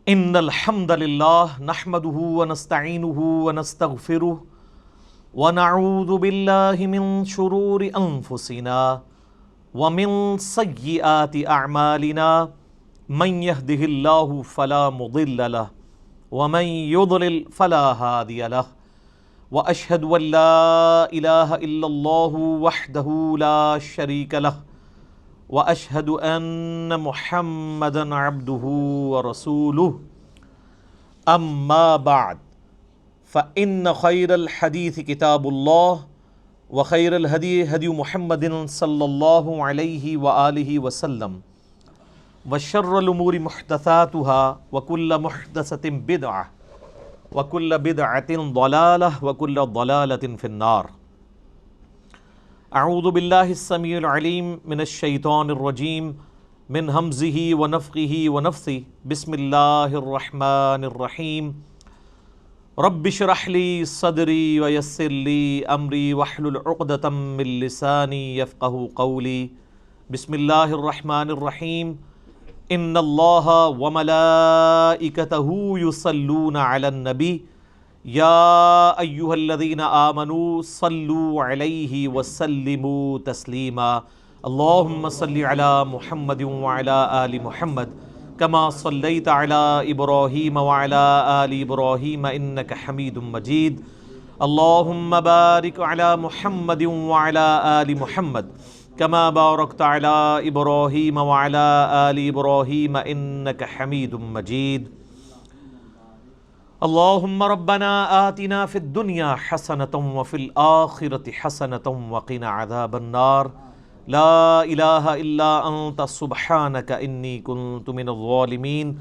ان الحمد للہ نحمده ونستعینه ونستغفره ونعوذ باللہ من شرور انفسنا ومن سیئات اعمالنا من يهده اللہ فلا مضل له ومن يضلل فلا هادی له واشهد ان لا الہ الا اللہ وحدہ لا شریک له واشهد ان محمدا عبده ورسوله اما بعد فان خیر الحدیث کتاب اللہ وخیر الہدی ہدی محمد صلی اللہ علیہ وآلہ وسلم وشر الامور محدثاتها وكل محدثۃ بدعہ وكل بدعۃ ضلالہ وكل ضلالۃ فی النار۔ اعوذ باللہ السمیع العلیم من الشیطان الرجیم من ہمزہ ونفخہ ونفثہ بسم اللہ الرحمن الرحیم رب اشرح لی صدری ویسر لی امری واحلل عقدۃ من لسانی یفقہوا قولی۔ بسم اللہ الرحمن الرحیم ان اللہ وملائکتہ یصلون علی النبی یا ایہا الذین آمنوا صلوا علیہ وسلموا تسلیما۔ اللہم صلی علی محمد وعلی آل محمد کما صلیت علی ابراہیم وعلی آل ابراہیم انک حمید مجید۔ اللہم بارک علی محمد وعلی آل محمد کما بارکت علی ابراہیم وعلی آل ابراہیم انک حمید مجید۔ اللہم ربنا آتنا فی الدنیا حسنۃ وفی الآخرۃ حسنۃ وقنا عذاب النار۔ لا الہ الا انت سبحانک انی کنت من الظالمین۔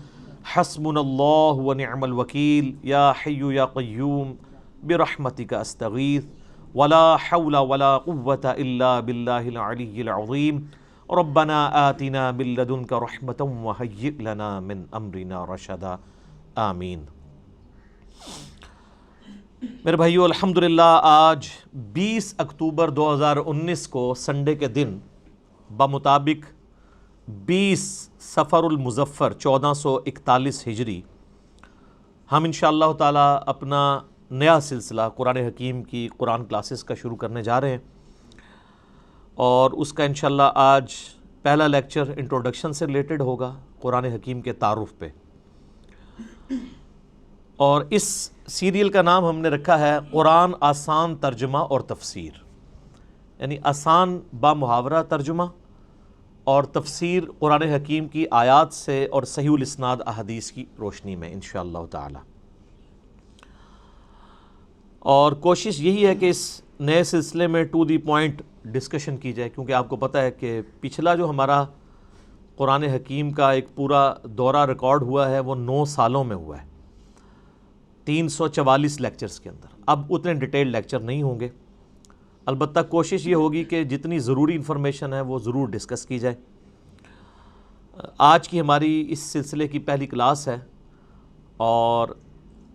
حسبنا اللہ ونعم الوکیل۔ یا حی یا قیوم برحمتک استغیث ولا حول ولا قوة الا باللہ العلی العظیم۔ ربنا آتنا من لدنک رحمۃ وہیئ لنا من امرنا رشدا۔ آمین۔ میرے بھائیو، الحمدللہ آج 20 اکتوبر 2019 کو سنڈے کے دن بمطابق 20 صفر المظفر 1441 ہجری ہم انشاءاللہ تعالی اپنا نیا سلسلہ قرآن حکیم کی قرآن کلاسز کا شروع کرنے جا رہے ہیں، اور اس کا انشاءاللہ آج پہلا لیکچر انٹروڈکشن سے ریلیٹڈ ہوگا، قرآن حکیم کے تعارف پہ۔ اور اس سیریل کا نام ہم نے رکھا ہے قرآن آسان ترجمہ اور تفسیر، یعنی آسان با محاورہ ترجمہ اور تفسیر قرآن حکیم کی آیات سے اور صحیح الاسناد احادیث کی روشنی میں انشاءاللہ تعالی۔ اور کوشش یہی ہے کہ اس نئے سلسلے میں ٹو دی پوائنٹ ڈسکشن کی جائے، کیونکہ آپ کو پتہ ہے کہ پچھلا جو ہمارا قرآن حکیم کا ایک پورا دورہ ریکارڈ ہوا ہے وہ 9 سالوں میں ہوا ہے، 344 لیکچرز کے اندر۔ اب اتنے ڈیٹیل لیکچر نہیں ہوں گے، البتہ کوشش یہ ہوگی کہ جتنی ضروری انفارمیشن ہے وہ ضرور ڈسکس کی جائے۔ آج کی ہماری اس سلسلے کی پہلی کلاس ہے، اور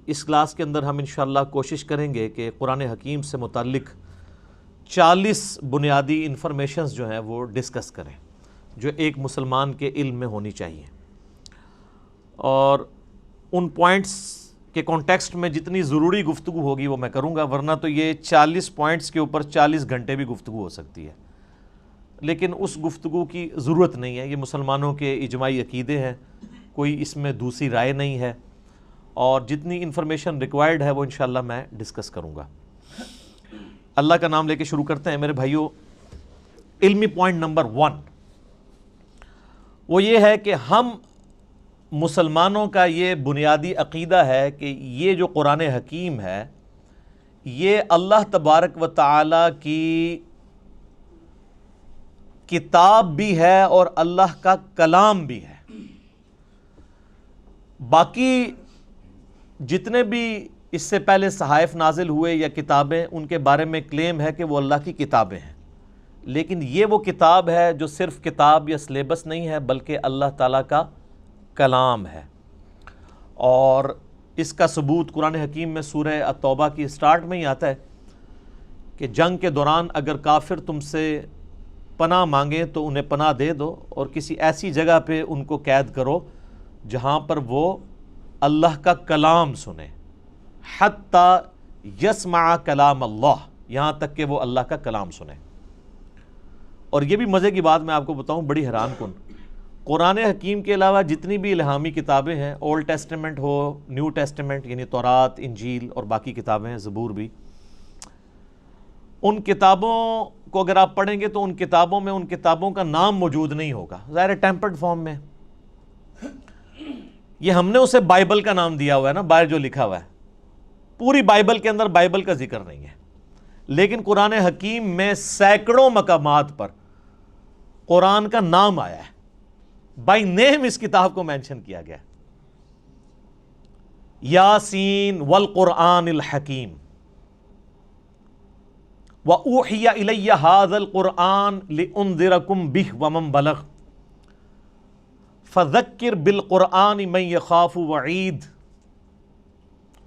اس کلاس کے اندر ہم انشاءاللہ کوشش کریں گے کہ قرآن حکیم سے متعلق 40 بنیادی انفارمیشنز جو ہیں وہ ڈسکس کریں، جو ایک مسلمان کے علم میں ہونی چاہیے، اور ان پوائنٹس کے کانٹیکسٹ میں جتنی ضروری گفتگو ہوگی وہ میں کروں گا، ورنہ تو یہ 40 پوائنٹس کے اوپر 40 گھنٹے بھی گفتگو ہو سکتی ہے، لیکن اس گفتگو کی ضرورت نہیں ہے۔ یہ مسلمانوں کے اجماعی عقیدے ہیں، کوئی اس میں دوسری رائے نہیں ہے، اور جتنی انفارمیشن ریکوائرڈ ہے وہ انشاءاللہ میں ڈسکس کروں گا۔ اللہ کا نام لے کے شروع کرتے ہیں میرے بھائیو۔ علمی پوائنٹ نمبر 1 وہ یہ ہے کہ ہم مسلمانوں کا یہ بنیادی عقیدہ ہے کہ یہ جو قرآن حکیم ہے یہ اللہ تبارک و تعالی کی کتاب بھی ہے اور اللہ کا کلام بھی ہے۔ باقی جتنے بھی اس سے پہلے صحائف نازل ہوئے یا کتابیں، ان کے بارے میں کلیم ہے کہ وہ اللہ کی کتابیں ہیں، لیکن یہ وہ کتاب ہے جو صرف کتاب یا سلیبس نہیں ہے بلکہ اللہ تعالیٰ کا کلام ہے۔ اور اس کا ثبوت قرآن حکیم میں سورہ التوبہ کی سٹارٹ میں ہی آتا ہے کہ جنگ کے دوران اگر کافر تم سے پناہ مانگیں تو انہیں پناہ دے دو، اور کسی ایسی جگہ پہ ان کو قید کرو جہاں پر وہ اللہ کا کلام سنیں، حتی یسمع کلام اللہ، یہاں تک کہ وہ اللہ کا کلام سنیں۔ اور یہ بھی مزے کی بات میں آپ کو بتاؤں، بڑی حیران کن، قرآن حکیم کے علاوہ جتنی بھی الہامی کتابیں ہیں، اولڈ ٹیسٹمنٹ ہو، نیو ٹیسٹمنٹ یعنی تورات، انجیل اور باقی کتابیں ہیں، زبور بھی، ان کتابوں کو اگر آپ پڑھیں گے تو ان کتابوں میں ان کتابوں کا نام موجود نہیں ہوگا، ظاہر ٹیمپرڈ فارم میں۔ یہ ہم نے اسے بائبل کا نام دیا ہوا ہے نا، باہر جو لکھا ہوا ہے، پوری بائبل کے اندر بائبل کا ذکر نہیں ہے، لیکن قرآن حکیم میں سینکڑوں مقامات پر قرآن کا نام آیا ہے، بائی نیم اس کتاب کو مینشن کیا گیا ہے، یاسین والقرآن الحکیم، وَأُوحِيَ إِلَيَّ هَذَا الْقُرْآنُ لِأُنذِرَكُمْ بِهِ وَمَنْ بَلَغَ فَذَكِّرْ بِالْقُرْآنِ مَنْ يَخَافُ وَعِيدٍ۔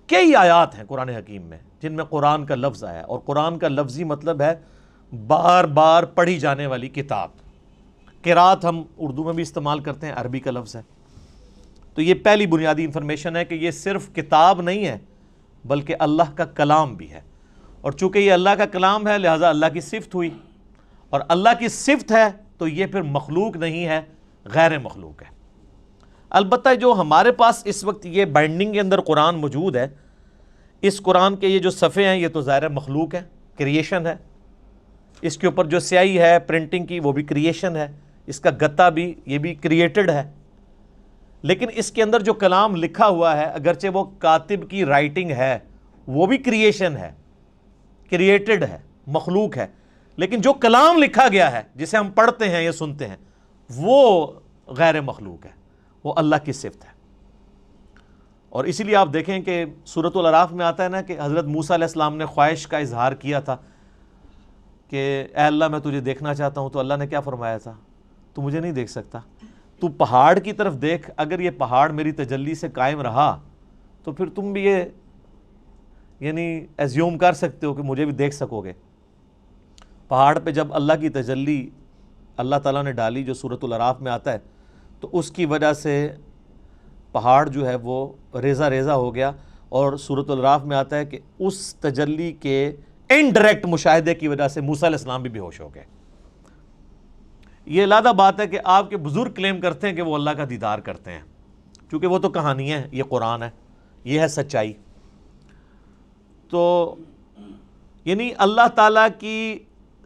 کئی آیات ہیں قرآن حکیم میں جن میں قرآن کا لفظ آیا ہے، اور قرآن کا لفظی مطلب ہے بار بار پڑھی جانے والی کتاب۔ قرات ہم اردو میں بھی استعمال کرتے ہیں، عربی کا لفظ ہے۔ تو یہ پہلی بنیادی انفارمیشن ہے کہ یہ صرف کتاب نہیں ہے بلکہ اللہ کا کلام بھی ہے، اور چونکہ یہ اللہ کا کلام ہے لہٰذا اللہ کی صفت ہوئی، اور اللہ کی صفت ہے تو یہ پھر مخلوق نہیں ہے، غیر مخلوق ہے۔ البتہ جو ہمارے پاس اس وقت یہ بائنڈنگ کے اندر قرآن موجود ہے، اس قرآن کے یہ جو صفحے ہیں یہ تو ظاہر مخلوق ہے، کریشن ہے، اس کے اوپر جو سیاہی ہے پرنٹنگ کی وہ بھی کریشن ہے، اس کا گتا بھی یہ بھی کریٹڈ ہے، لیکن اس کے اندر جو کلام لکھا ہوا ہے اگرچہ وہ کاتب کی رائٹنگ ہے وہ بھی کریشن ہے، کریٹڈ ہے، مخلوق ہے، لیکن جو کلام لکھا گیا ہے جسے ہم پڑھتے ہیں یا سنتے ہیں وہ غیر مخلوق ہے، وہ اللہ کی صفت ہے۔ اور اسی لیے آپ دیکھیں کہ سورۃ الاعراف میں آتا ہے نا کہ حضرت موسیٰ علیہ السلام نے خواہش کا اظہار کیا تھا کہ اے اللہ میں تجھے دیکھنا چاہتا ہوں، تو اللہ نے کیا فرمایا تھا؟ تو مجھے نہیں دیکھ سکتا، تو پہاڑ کی طرف دیکھ، اگر یہ پہاڑ میری تجلی سے قائم رہا تو پھر تم بھی یہ یعنی ایزیوم کر سکتے ہو کہ مجھے بھی دیکھ سکو گے۔ پہاڑ پہ جب اللہ کی تجلی اللہ تعالیٰ نے ڈالی جو سورۃ الاعراف میں آتا ہے، تو اس کی وجہ سے پہاڑ جو ہے وہ ریزہ ریزہ ہو گیا، اور سورۃ الاعراف میں آتا ہے کہ اس تجلی کے انڈائریکٹ مشاہدے کی وجہ سے موسیٰ علیہ السلام بھی ہوش ہو گئے۔ یہ علیحدہ بات ہے کہ آپ کے بزرگ کلیم کرتے ہیں کہ وہ اللہ کا دیدار کرتے ہیں، کیونکہ وہ تو کہانی ہے، یہ قرآن ہے، یہ ہے سچائی۔ تو یعنی اللہ تعالیٰ کی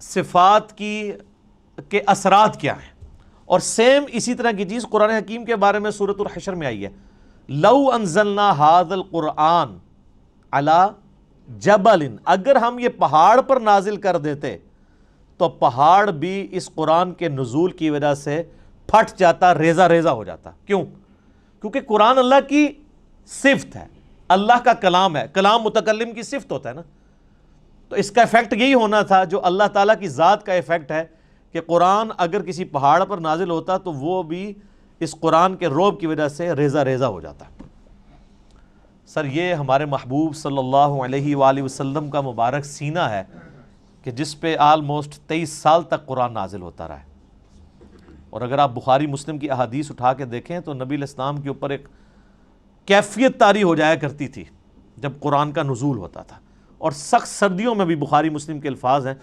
صفات کے اثرات کیا ہیں، اور سیم اسی طرح کی چیز قرآن حکیم کے بارے میں سورۃ الحشر میں آئی ہے، لو انزلنا ھذا القرآن علی جبل، اگر ہم یہ پہاڑ پر نازل کر دیتے تو پہاڑ بھی اس قرآن کے نزول کی وجہ سے پھٹ جاتا، ریزہ ریزہ ہو جاتا۔ کیوں؟ کیونکہ قرآن اللہ کی صفت ہے، اللہ کا کلام ہے، کلام متکلم کی صفت ہوتا ہے نا، تو اس کا ایفیکٹ یہی ہونا تھا جو اللہ تعالیٰ کی ذات کا ایفیکٹ ہے کہ قرآن اگر کسی پہاڑ پر نازل ہوتا تو وہ بھی اس قرآن کے رعب کی وجہ سے ریزہ ریزہ ہو جاتا۔ سر یہ ہمارے محبوب صلی اللہ علیہ وآلہ وسلم کا مبارک سینہ ہے کہ جس پہ آلموسٹ 23 سال تک قرآن نازل ہوتا رہا ہے، اور اگر آپ بخاری مسلم کی احادیث اٹھا کے دیکھیں تو نبی علیہ السلام کے اوپر ایک کیفیت طاری ہو جایا کرتی تھی جب قرآن کا نزول ہوتا تھا، اور سخت سردیوں میں بھی بخاری مسلم کے الفاظ ہیں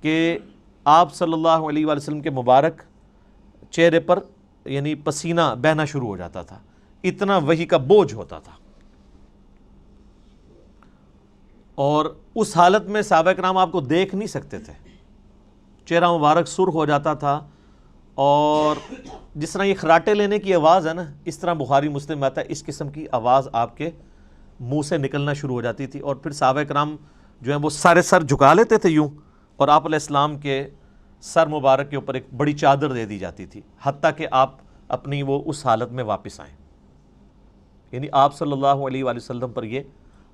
کہ آپ صلی اللہ علیہ وآلہ وسلم کے مبارک چہرے پر یعنی پسینہ بہنا شروع ہو جاتا تھا، اتنا وحی کا بوجھ ہوتا تھا، اور اس حالت میں صحابہ کرام آپ کو دیکھ نہیں سکتے تھے، چہرہ مبارک سرخ ہو جاتا تھا، اور جس طرح یہ خراٹے لینے کی آواز ہے نا، اس طرح بخاری مسلم میں آتا ہے اس قسم کی آواز آپ کے منہ سے نکلنا شروع ہو جاتی تھی، اور پھر صحابہ کرام جو ہیں وہ سارے سر جھکا لیتے تھے یوں، اور آپ علیہ السلام کے سر مبارک کے اوپر ایک بڑی چادر دے دی جاتی تھی حتیٰ کہ آپ اپنی وہ اس حالت میں واپس آئیں، یعنی آپ صلی اللہ علیہ وآلہ وسلم پر یہ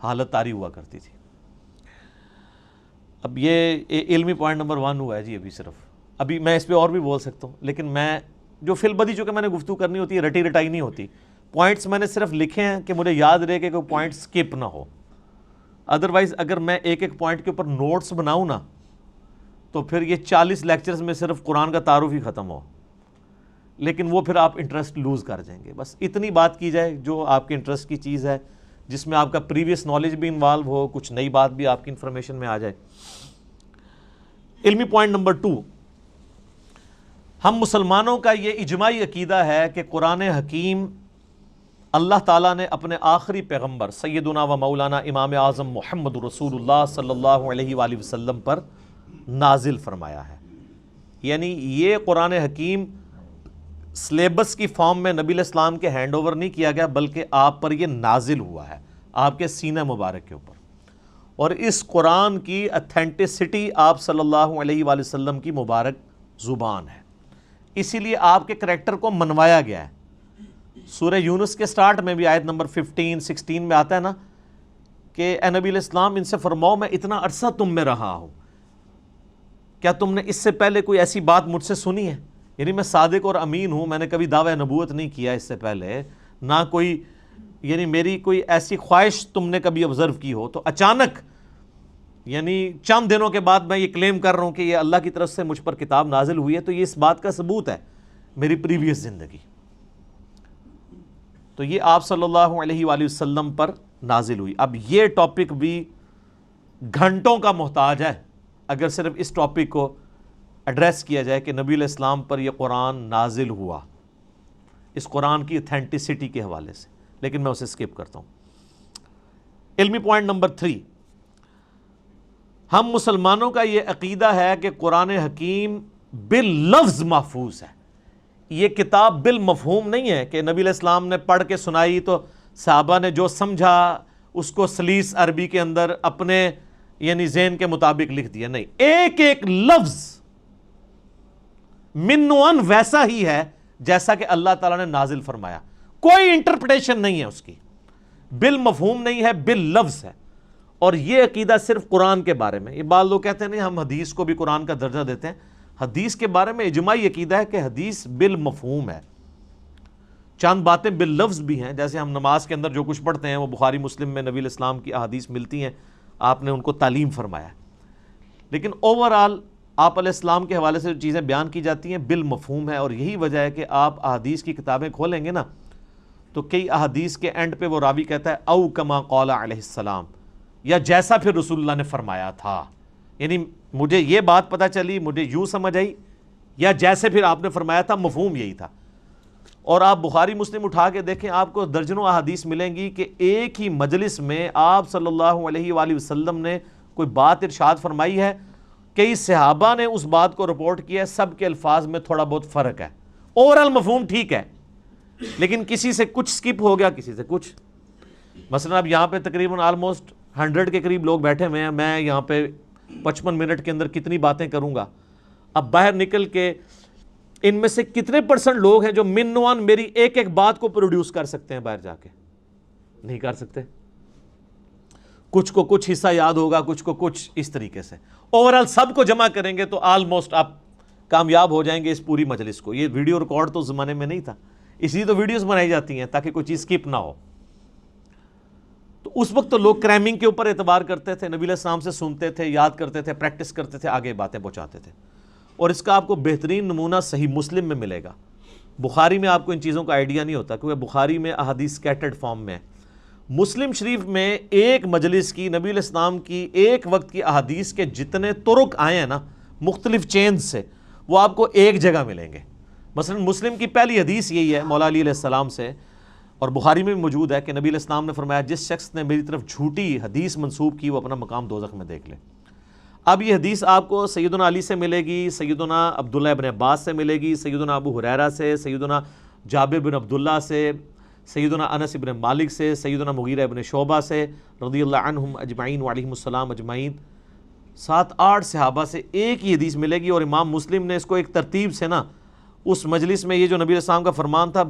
حالت طاری ہوا کرتی تھی۔ اب یہ علمی پوائنٹ نمبر 1 ہوا ہے جی، ابھی میں اس پہ اور بھی بول سکتا ہوں، لیکن میں جو فی البدی چونکہ میں نے گفتگو کرنی ہوتی ہے، رٹی رٹائی نہیں ہوتی، پوائنٹس میں نے صرف لکھے ہیں کہ مجھے یاد رہے کہ کوئی پوائنٹ سکپ نہ ہو، ادروائز اگر میں ایک ایک پوائنٹ کے اوپر نوٹس بناؤں نا تو پھر یہ 40 لیکچرز میں صرف قرآن کا تعارف ہی ختم ہو، لیکن وہ پھر آپ انٹرسٹ لوز کر جائیں گے. بس اتنی بات کی جائے جو آپ کے انٹرسٹ کی چیز ہے، جس میں آپ کا پریویس نالج بھی انوالو ہو، کچھ نئی بات بھی آپ کی انفارمیشن میں آ جائے. علمی پوائنٹ نمبر 2، ہم مسلمانوں کا یہ اجماعی عقیدہ ہے کہ قرآن حکیم اللہ تعالیٰ نے اپنے آخری پیغمبر سیدنا و مولانا امام اعظم محمد رسول اللہ صلی اللہ علیہ وآلہ وسلم پر نازل فرمایا ہے. یعنی یہ قرآن حکیم سلیبس کی فارم میں نبی علیہ السلام کے ہینڈ اوور نہیں کیا گیا، بلکہ آپ پر یہ نازل ہوا ہے، آپ کے سینہ مبارک کے اوپر. اور اس قرآن کی اتھینٹسٹی آپ صلی اللہ علیہ وآلہ وسلم کی مبارک زبان ہے، اسی لیے آپ کے کریکٹر کو منوایا گیا ہے. سورہ یونس کے سٹارٹ میں بھی آیت نمبر 15-16 میں آتا ہے نا کہ اے نبی علیہ السلام ان سے فرماؤ میں اتنا عرصہ تم میں رہا ہوں، کیا تم نے اس سے پہلے کوئی ایسی بات مجھ سے سنی ہے؟ یعنی میں صادق اور امین ہوں، میں نے کبھی دعویٰ نبوت نہیں کیا اس سے پہلے، نہ کوئی یعنی میری کوئی ایسی خواہش تم نے کبھی آبزرو کی ہو. تو اچانک یعنی چند دنوں کے بعد میں یہ کلیم کر رہا ہوں کہ یہ اللہ کی طرف سے مجھ پر کتاب نازل ہوئی ہے، تو یہ اس بات کا ثبوت ہے میری پریویس زندگی. تو یہ آپ صلی اللہ علیہ وآلہ وسلم پر نازل ہوئی. اب یہ ٹاپک بھی گھنٹوں کا محتاج ہے اگر صرف اس ٹاپک کو ایڈریس کیا جائے کہ نبی علیہ السلام پر یہ قرآن نازل ہوا، اس قرآن کی اتھینٹسٹی کے حوالے سے، لیکن میں اسے سکپ کرتا ہوں. علمی پوائنٹ نمبر 3، ہم مسلمانوں کا یہ عقیدہ ہے کہ قرآن حکیم باللفظ محفوظ ہے. یہ کتاب بالمفہوم نہیں ہے کہ نبی علیہ السلام نے پڑھ کے سنائی تو صحابہ نے جو سمجھا اس کو سلیس عربی کے اندر اپنے یعنی ذہن کے مطابق لکھ دیا. نہیں، ایک ایک لفظ من و ان ویسا ہی ہے جیسا کہ اللہ تعالیٰ نے نازل فرمایا، کوئی انٹرپریٹیشن نہیں ہے اس کی، بالمفہوم نہیں ہے، باللفظ ہے. اور یہ عقیدہ صرف قرآن کے بارے میں. یہ بعض لوگ کہتے ہیں نہیں ہم حدیث کو بھی قرآن کا درجہ دیتے ہیں. حدیث کے بارے میں اجماعی عقیدہ ہے کہ حدیث بالمفہوم ہے. چند باتیں باللفظ بھی ہیں، جیسے ہم نماز کے اندر جو کچھ پڑھتے ہیں وہ بخاری مسلم میں نبی علیہ السلام کی احادیث ملتی ہیں، آپ نے ان کو تعلیم فرمایا. لیکن اوورآل آپ علیہ السلام کے حوالے سے جو چیزیں بیان کی جاتی ہیں بالمفہوم ہے. اور یہی وجہ ہے کہ آپ احادیث کی کتابیں کھولیں گے نا تو کئی احادیث کے اینڈ پہ وہ راوی کہتا ہے او کما قال علیہ السلام، یا جیسا پھر رسول اللہ نے فرمایا تھا. یعنی مجھے یہ بات پتہ چلی، مجھے یوں سمجھ آئی، یا جیسے پھر آپ نے فرمایا تھا، مفہوم یہی تھا. اور آپ بخاری مسلم اٹھا کے دیکھیں، آپ کو درجنوں احادیث ملیں گی کہ ایک ہی مجلس میں آپ صلی اللہ علیہ وآلہ وسلم نے کوئی بات ارشاد فرمائی ہے، کئی صحابہ نے اس بات کو رپورٹ کیا ہے، سب کے الفاظ میں تھوڑا بہت فرق ہے، اوورال مفہوم ٹھیک ہے، لیکن کسی سے کچھ سکپ ہو گیا، کسی سے کچھ. مثلا اب یہاں پہ تقریباً آلموسٹ 100 کے قریب لوگ بیٹھے ہوئے ہیں، میں یہاں پہ 55 منٹ کے اندر کتنی باتیں کروں گا. اب باہر نکل کے ان میں سے کتنے % لوگ ہیں جو منوان میری ایک ایک بات کو پروڈیوس کر سکتے ہیں؟ باہر جا کے نہیں کر سکتے. کچھ کو کچھ حصہ یاد ہوگا، کچھ کو کچھ اس طریقے سے. اوورال سب کو جمع کریں گے تو آلموسٹ آپ کامیاب ہو جائیں گے اس پوری مجلس کو. یہ ویڈیو ریکارڈ تو زمانے میں نہیں تھا، اس لیے تو ویڈیوز بنائی جاتی ہیں تاکہ کوئی چیز سکپ نہ ہو. تو اس وقت تو لوگ کرائمنگ کے اوپر اعتبار کرتے تھے، نبی علیہ السلام سے سنتے تھے، یاد کرتے تھے، پریکٹس کرتے تھے، آگے باتیں پہنچاتے تھے. اور اس کا آپ کو بہترین نمونہ صحیح مسلم میں ملے گا. بخاری میں آپ کو ان چیزوں کا آئیڈیا نہیں ہوتا کیونکہ بخاری میں احادیث سکیٹرڈ فارم میں ہے. مسلم شریف میں ایک مجلس کی نبی علیہ السلام کی ایک وقت کی احادیث کے جتنے طرق آئے ہیں نا مختلف چینز سے، وہ آپ کو ایک جگہ ملیں گے. مثلا مسلم کی پہلی حدیث یہی ہے مولا علی علیہ السلام سے، اور بخاری میں بھی موجود ہے کہ نبی علیہ السلام نے فرمایا جس شخص نے میری طرف جھوٹی حدیث منسوب کی وہ اپنا مقام دوزخ میں دیکھ لے. اب یہ حدیث آپ کو سیدنا علی سے ملے گی، سیدنا عبداللہ ابن عباس سے ملے گی، سیدنا ابو ہریرہ سے، سیدنا جابر بن عبداللہ سے، سیدنا انس بن مالک سے، سیدنا مغیرہ ابن شعبہ سے رضی اللہ عنہم اجمعین وعلیہم السلام اجمعین. 7-8 صحابہ سے ایک ہی حدیث ملے گی. اور امام مسلم نے اس کو ایک ترتیب سے نا اس مجلس میں یہ جو نبی علیہ السلام کا فرمان تھا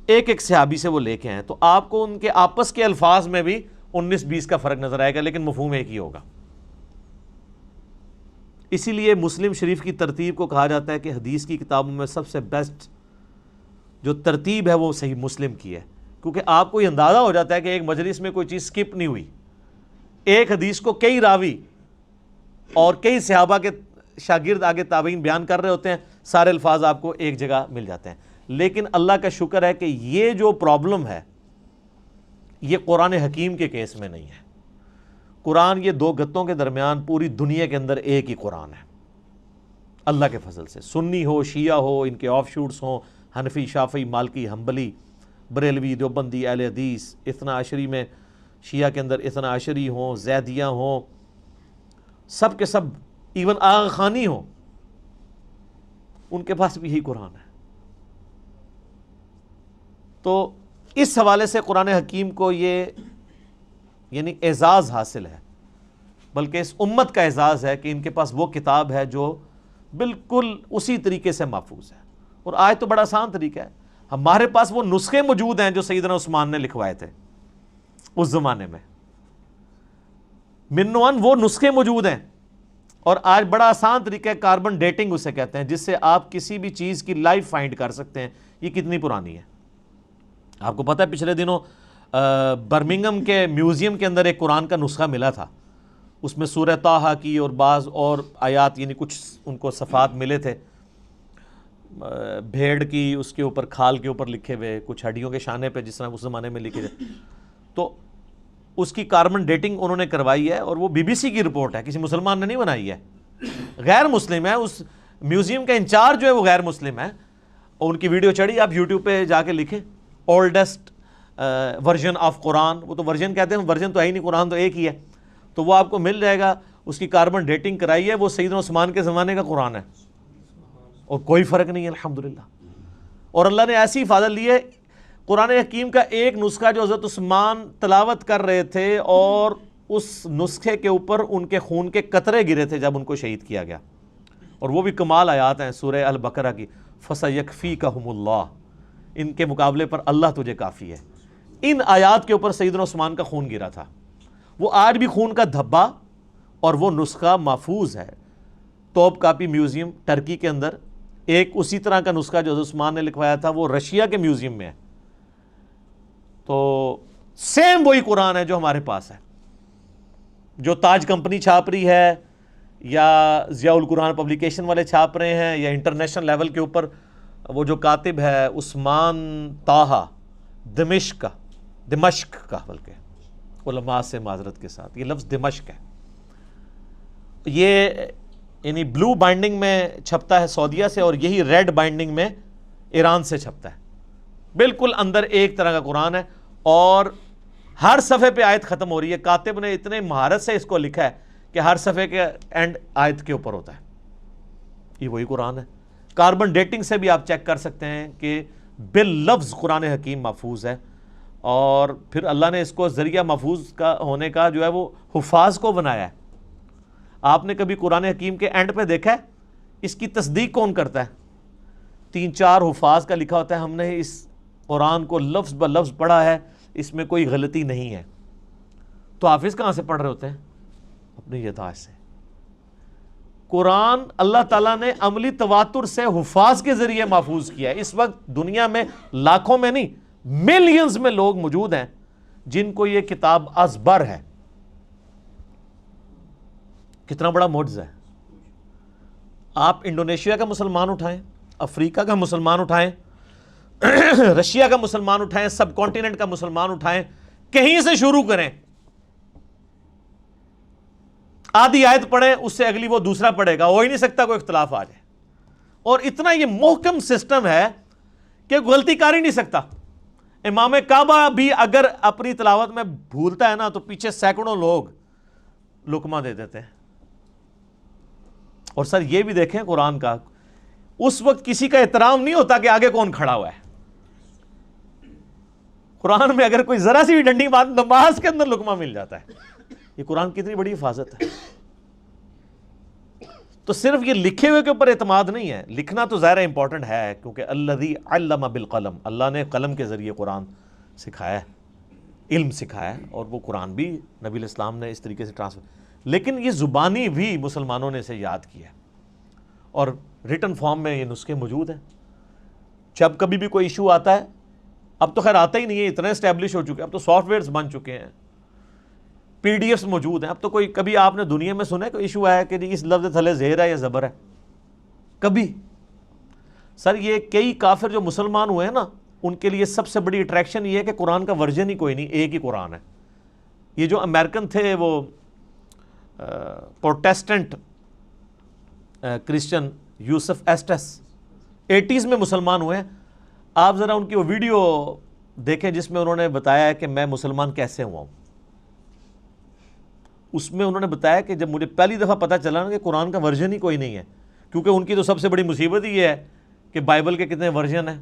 ایک ایک صحابی سے وہ لے کے ہیں، تو آپ کو ان کے آپس کے الفاظ میں بھی 19-20 کا فرق نظر آئے گا، لیکن مفہوم ایک ہی ہوگا. اسی لیے مسلم شریف کی ترتیب کو کہا جاتا ہے کہ حدیث کی کتابوں میں سب سے بیسٹ جو ترتیب ہے وہ صحیح مسلم کی ہے، کیونکہ آپ کو یہ اندازہ ہو جاتا ہے کہ ایک مجلس میں کوئی چیز سکپ نہیں ہوئی. ایک حدیث کو کئی راوی اور کئی صحابہ کے شاگرد آگے تابعین بیان کر رہے ہوتے ہیں، سارے الفاظ آپ کو ایک جگہ مل جاتے ہیں. لیکن اللہ کا شکر ہے کہ یہ جو پرابلم ہے یہ قرآن حکیم کے کیس میں نہیں ہے. قرآن یہ دو گتوں کے درمیان پوری دنیا کے اندر ایک ہی قرآن ہے اللہ کے فضل سے. سنی ہو، شیعہ ہو، ان کے آف شوٹس ہوں، حنفی، شافعی، مالکی، حنبلی، بریلوی، دیوبندی، اہل حدیث، اثنا عشری میں شیعہ کے اندر اثنا عشری ہوں، زیدیہ ہوں، سب کے سب، ایون آغا خانی ہوں، ان کے پاس بھی یہی قرآن ہے. تو اس حوالے سے قرآن حکیم کو یہ یعنی اعزاز حاصل ہے، بلکہ اس امت کا اعزاز ہے کہ ان کے پاس وہ کتاب ہے جو بالکل اسی طریقے سے محفوظ ہے. اور آج تو بڑا آسان طریقہ ہے، ہمارے پاس وہ نسخے موجود ہیں جو سیدنا عثمان نے لکھوائے تھے اس زمانے میں، من وہ نسخے موجود ہیں. اور آج بڑا آسان طریقہ ہے، کاربن ڈیٹنگ اسے کہتے ہیں، جس سے آپ کسی بھی چیز کی لائف فائنڈ کر سکتے ہیں یہ کتنی پرانی ہے. آپ کو پتہ ہے پچھلے دنوں برمنگم کے میوزیم کے اندر ایک قرآن کا نسخہ ملا تھا، اس میں سورہ طٰہٰ کی اور بعض اور آیات یعنی کچھ ان کو صفحات ملے تھے، بھیڑ کی اس کے اوپر کھال کے اوپر لکھے ہوئے، کچھ ہڈیوں کے شانے پہ جس طرح اس زمانے میں لکھے تھے. تو اس کی کاربن ڈیٹنگ انہوں نے کروائی ہے، اور وہ بی بی سی کی رپورٹ ہے، کسی مسلمان نے نہیں بنائی ہے، غیر مسلم ہے. اس میوزیم کا انچارج جو ہے وہ غیر مسلم ہے، اور ان کی ویڈیو چڑھی، آپ یوٹیوب پہ جا کے لکھیں اولڈسٹ ورژن آف قرآن. وہ تو ورژن کہتے ہیں، ورژن تو ہے ہی نہیں، قرآن تو ایک ہی ہے. تو وہ آپ کو مل جائے گا، اس کی کاربن ڈیٹنگ کرائی ہے، وہ سیدنا عثمان کے زمانے کا قرآن ہے، اور کوئی فرق نہیں ہے الحمدللہ. اور اللہ نے ایسی حفاظت لی ہے. قرآن حکیم کا ایک نسخہ جو حضرت عثمان تلاوت کر رہے تھے، اور اس نسخے کے اوپر ان کے خون کے قطرے گرے تھے جب ان کو شہید کیا گیا. اور وہ بھی کمال آیات ہیں سورہ البقرہ کی، فَسَيَكْفِيكَهُمُ اللَّهُ، ان کے مقابلے پر اللہ تجھے کافی ہے. ان آیات کے اوپر سیدنا عثمان کا خون گرا تھا. وہ آج بھی خون کا دھبا اور وہ نسخہ محفوظ ہے توپ کاپی میوزیم ٹرکی کے اندر. ایک اسی طرح کا نسخہ جو حضرت عثمان نے لکھوایا تھا وہ رشیا کے میوزیم میں ہے. تو سیم وہی قرآن ہے جو ہمارے پاس ہے، جو تاج کمپنی چھاپ رہی ہے، یا ضیاء القرآن پبلیکیشن والے چھاپ رہے ہیں، یا انٹرنیشنل لیول کے اوپر وہ جو کاتب ہے عثمان طٰہٰ دمشق کا، بلکہ علماء سے معذرت کے ساتھ یہ لفظ دمشق ہے، یہ یعنی بلو بائنڈنگ میں چھپتا ہے سعودیہ سے، اور یہی ریڈ بائنڈنگ میں ایران سے چھپتا ہے. بالکل اندر ایک طرح کا قرآن ہے، اور ہر صفحے پہ آیت ختم ہو رہی ہے. کاتب نے اتنے مہارت سے اس کو لکھا ہے کہ ہر صفحے کے اینڈ آیت کے اوپر ہوتا ہے. یہ وہی قرآن ہے. کاربن ڈیٹنگ سے بھی آپ چیک کر سکتے ہیں کہ باللفظ قرآن حکیم محفوظ ہے. اور پھر اللہ نے اس کو ذریعہ محفوظ کا ہونے کا جو ہے وہ حفاظ کو بنایا ہے. آپ نے کبھی قرآن حکیم کے اینڈ پہ دیکھا ہے اس کی تصدیق کون کرتا ہے؟ 3-4 حفاظ کا لکھا ہوتا ہے ہم نے اس قرآن کو لفظ بہ لفظ پڑھا ہے، اس میں کوئی غلطی نہیں ہے. تو حافظ کہاں سے پڑھ رہے ہوتے ہیں؟ اپنی یادداشت سے. قرآن اللہ تعالیٰ نے عملی تواتر سے حفاظ کے ذریعے محفوظ کیا ہے. اس وقت دنیا میں لاکھوں میں نہیں ملینز میں لوگ موجود ہیں جن کو یہ کتاب ازبر ہے. کتنا بڑا معجزہ ہے. آپ انڈونیشیا کا مسلمان اٹھائیں، افریقہ کا مسلمان اٹھائیں، رشیا کا مسلمان اٹھائیں، سب کانٹیننٹ کا مسلمان اٹھائیں، کہیں سے شروع کریں، آدھی آیت پڑھیں، اس سے اگلی وہ دوسرا پڑھے گا، ہو ہی نہیں سکتا کوئی اختلاف آ جائے. اور اتنا یہ محکم سسٹم ہے کہ غلطی کر ہی نہیں سکتا. امام کعبہ بھی اگر اپنی تلاوت میں بھولتا ہے نا تو پیچھے سینکڑوں لوگ لقمہ دے دیتے ہیں. اور سر یہ بھی دیکھیں قرآن کا، اس وقت کسی کا احترام نہیں ہوتا کہ آگے کون کھڑا ہوا ہے. قرآن میں اگر کوئی ذرا سی بھی ڈنڈی بات نماز کے اندر لقمہ مل جاتا ہے. یہ قرآن کی اتنی بڑی حفاظت ہے. تو صرف یہ لکھے ہوئے کے اوپر اعتماد نہیں ہے، لکھنا تو ظاہر امپورٹنٹ ہے کیونکہ الذی علم بالقلم، اللہ نے قلم کے ذریعے قرآن سکھایا ہے، علم سکھایا ہے، اور وہ قرآن بھی نبی علیہ السلام نے اس طریقے سے ٹرانسفر. لیکن یہ زبانی بھی مسلمانوں نے اسے یاد کیا ہے، اور ریٹن فارم میں یہ نسخے موجود ہیں. جب کبھی بھی کوئی ایشو آتا ہے، اب تو خیر آتا ہی نہیں ہے، اتنے اسٹیبلش ہو چکے ہیں، اب تو سافٹ ویئرز بن چکے ہیں، پی ڈی ایفس موجود ہیں. اب تو کوئی کبھی آپ نے دنیا میں سنا ہے کوئی ایشو آیا کہ جی اس لفظ تھلے زیر ہے یا زبر ہے؟ کبھی سر یہ کئی کافر جو مسلمان ہوئے ہیں نا، ان کے لیے سب سے بڑی اٹریکشن یہ ہے کہ قرآن کا ورژن ہی کوئی نہیں، ایک ہی قرآن ہے۔ یہ جو امریکن تھے وہ پروٹیسٹنٹ کرسچن یوسف ایسٹس 80s میں مسلمان ہوئے ہیں۔ آپ ذرا ان کی وہ ویڈیو دیکھیں جس میں انہوں نے بتایا ہے کہ میں مسلمان کیسے ہوا ہوں۔ اس میں انہوں نے بتایا کہ جب مجھے پہلی دفعہ پتہ چلا نا کہ قرآن کا ورژن ہی کوئی نہیں ہے، کیونکہ ان کی تو سب سے بڑی مصیبت ہی یہ ہے کہ بائبل کے کتنے ورژن ہیں،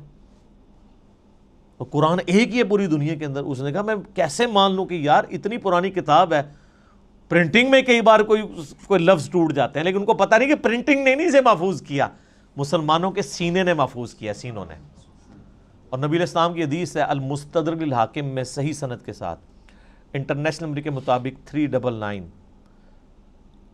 اور قرآن ایک ہی ہے پوری دنیا کے اندر۔ اس نے کہا میں کیسے مان لوں کہ یار اتنی پرانی کتاب ہے، پرنٹنگ میں کئی بار کوئی لفظ ٹوٹ جاتے ہیں، لیکن ان کو پتہ نہیں کہ پرنٹنگ نے نہیں اسے محفوظ کیا، مسلمانوں کے سینے نے محفوظ کیا، سینوں نے۔ اور نبی علیہ السلام کی حدیث ہے المستدرک للحاکم میں صحیح سند کے ساتھ، انٹرنیشنل نمبر کے مطابق 399،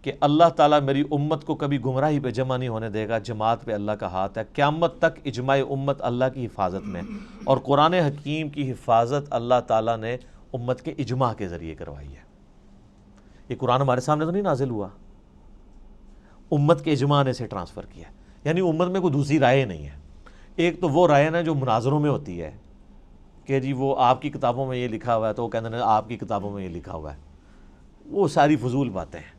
کہ اللہ تعالیٰ میری امت کو کبھی گمراہی پہ جمع نہیں ہونے دے گا، جماعت پہ اللہ کا ہاتھ ہے، قیامت تک اجماع امت اللہ کی حفاظت میں، اور قرآن حکیم کی حفاظت اللہ تعالیٰ نے امت کے اجماع کے ذریعے کروائی ہے۔ یہ قرآن ہمارے سامنے تو نہیں نازل ہوا، امت کے اجماع نے اسے ٹرانسفر کیا، یعنی امت میں کوئی دوسری رائے نہیں ہے۔ ایک تو وہ رائے نا جو مناظروں میں ہوتی ہے کہ جی وہ آپ کی کتابوں میں یہ لکھا ہوا ہے تو وہ کہتے ہیں آپ کی کتابوں میں یہ لکھا ہوا ہے، وہ ساری فضول باتیں ہیں۔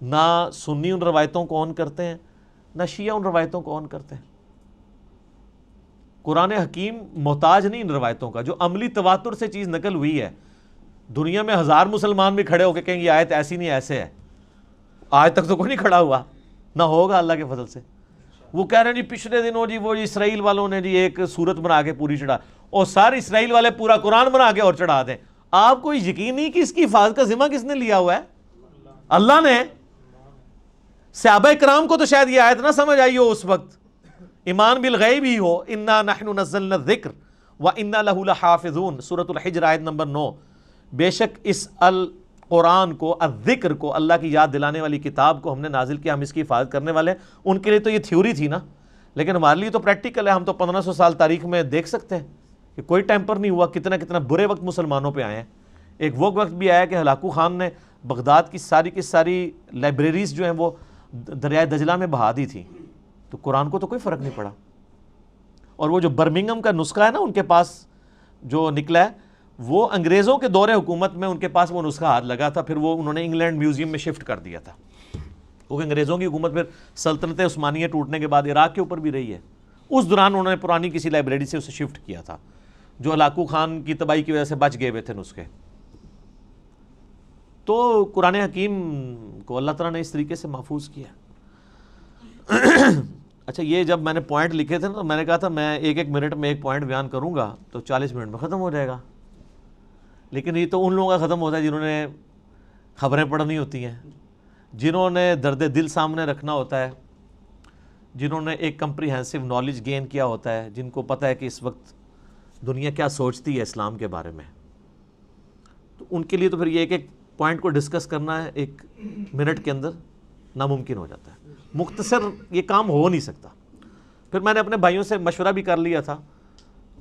نہ سنی ان روایتوں کو آن کرتے ہیں، نہ شیعہ ان روایتوں کو آن کرتے ہیں۔ قرآن حکیم محتاج نہیں ان روایتوں کا، جو عملی تواتر سے چیز نقل ہوئی ہے۔ دنیا میں 1000 مسلمان بھی کھڑے ہو کے کہیں یہ آیت ایسی نہیں ایسے ہے، آج تک تو کوئی نہیں کھڑا ہوا، نہ ہوگا اللہ کے فضل سے۔ وہ کہہ رہے ہیں جی پچھلے دنوں جی وہ اسرائیل والوں نے جی ایک صورت بنا کے پوری چڑھا، اور سارے اسرائیل والے پورا قرآن بنا کے اور چڑھا دیں۔ آپ کو یقین نہیں کہ اس کی حفاظت کا ذمہ کس نے لیا ہوا ہے؟ اللہ نے۔ صحابہ کرام کو تو شاید یہ آیت نہ سمجھ آئی ہو اس وقت، ایمان بالغیب ہی ہو، انا نحن نزلنا الذکر وانا لہ لحافظون، سورۃ الحجر آیت نمبر 9۔ بے شک اس القرآن کو، الذکر کو، اللہ کی یاد دلانے والی کتاب کو ہم نے نازل کیا، ہم اس کی حفاظت کرنے والے ہیں۔ ان کے لیے تو یہ تھیوری تھی نا، لیکن ہمارے لیے تو پریکٹیکل ہے۔ ہم تو 1500 سال تاریخ میں دیکھ سکتے ہیں کہ کوئی ٹیمپر نہیں ہوا، کتنا برے وقت مسلمانوں پہ آئے ہیں۔ ایک وہ وقت بھی آیا کہ ہلاکو خان نے بغداد کی ساری لائبریریز جو ہیں وہ دریائے دجلہ میں بہا دی تھی، تو قرآن کو تو کوئی فرق نہیں پڑا۔ اور وہ جو برمنگم کا نسخہ ہے نا ان کے پاس جو نکلا ہے، وہ انگریزوں کے دور حکومت میں ان کے پاس وہ نسخہ ہاتھ لگا تھا، پھر وہ انہوں نے انگلینڈ میوزیم میں شفٹ کر دیا تھا، کیونکہ انگریزوں کی حکومت پھر سلطنت عثمانیہ ٹوٹنے کے بعد عراق کے اوپر بھی رہی ہے۔ اس دوران انہوں نے پرانی کسی لائبریری سے اسے شفٹ کیا تھا، جو ہلاکو خان کی تباہی کی وجہ سے بچ گئے ہوئے تھے نسخے۔ تو قرآن حکیم کو اللہ تعالیٰ نے اس طریقے سے محفوظ کیا۔ اچھا، یہ جب میں نے پوائنٹ لکھے تھے نا تو میں نے کہا تھا میں ایک منٹ میں ایک پوائنٹ بیان کروں گا تو 40 منٹ میں ختم ہو جائے گا، لیکن یہ تو ان لوگوں کا ختم ہوتا ہے جنہوں نے خبریں پڑھنی ہوتی ہیں، جنہوں نے درد دل سامنے رکھنا ہوتا ہے، جنہوں نے ایک کمپریہنسو نالج گین کیا ہوتا ہے، جن کو پتہ ہے کہ اس وقت دنیا کیا سوچتی ہے اسلام کے بارے میں، تو ان کے لیے تو پھر یہ ایک پوائنٹ کو ڈسکس کرنا ہے 1 منٹ کے اندر ناممکن ہو جاتا ہے، مختصر یہ کام ہو نہیں سکتا۔ پھر میں نے اپنے بھائیوں سے مشورہ بھی کر لیا تھا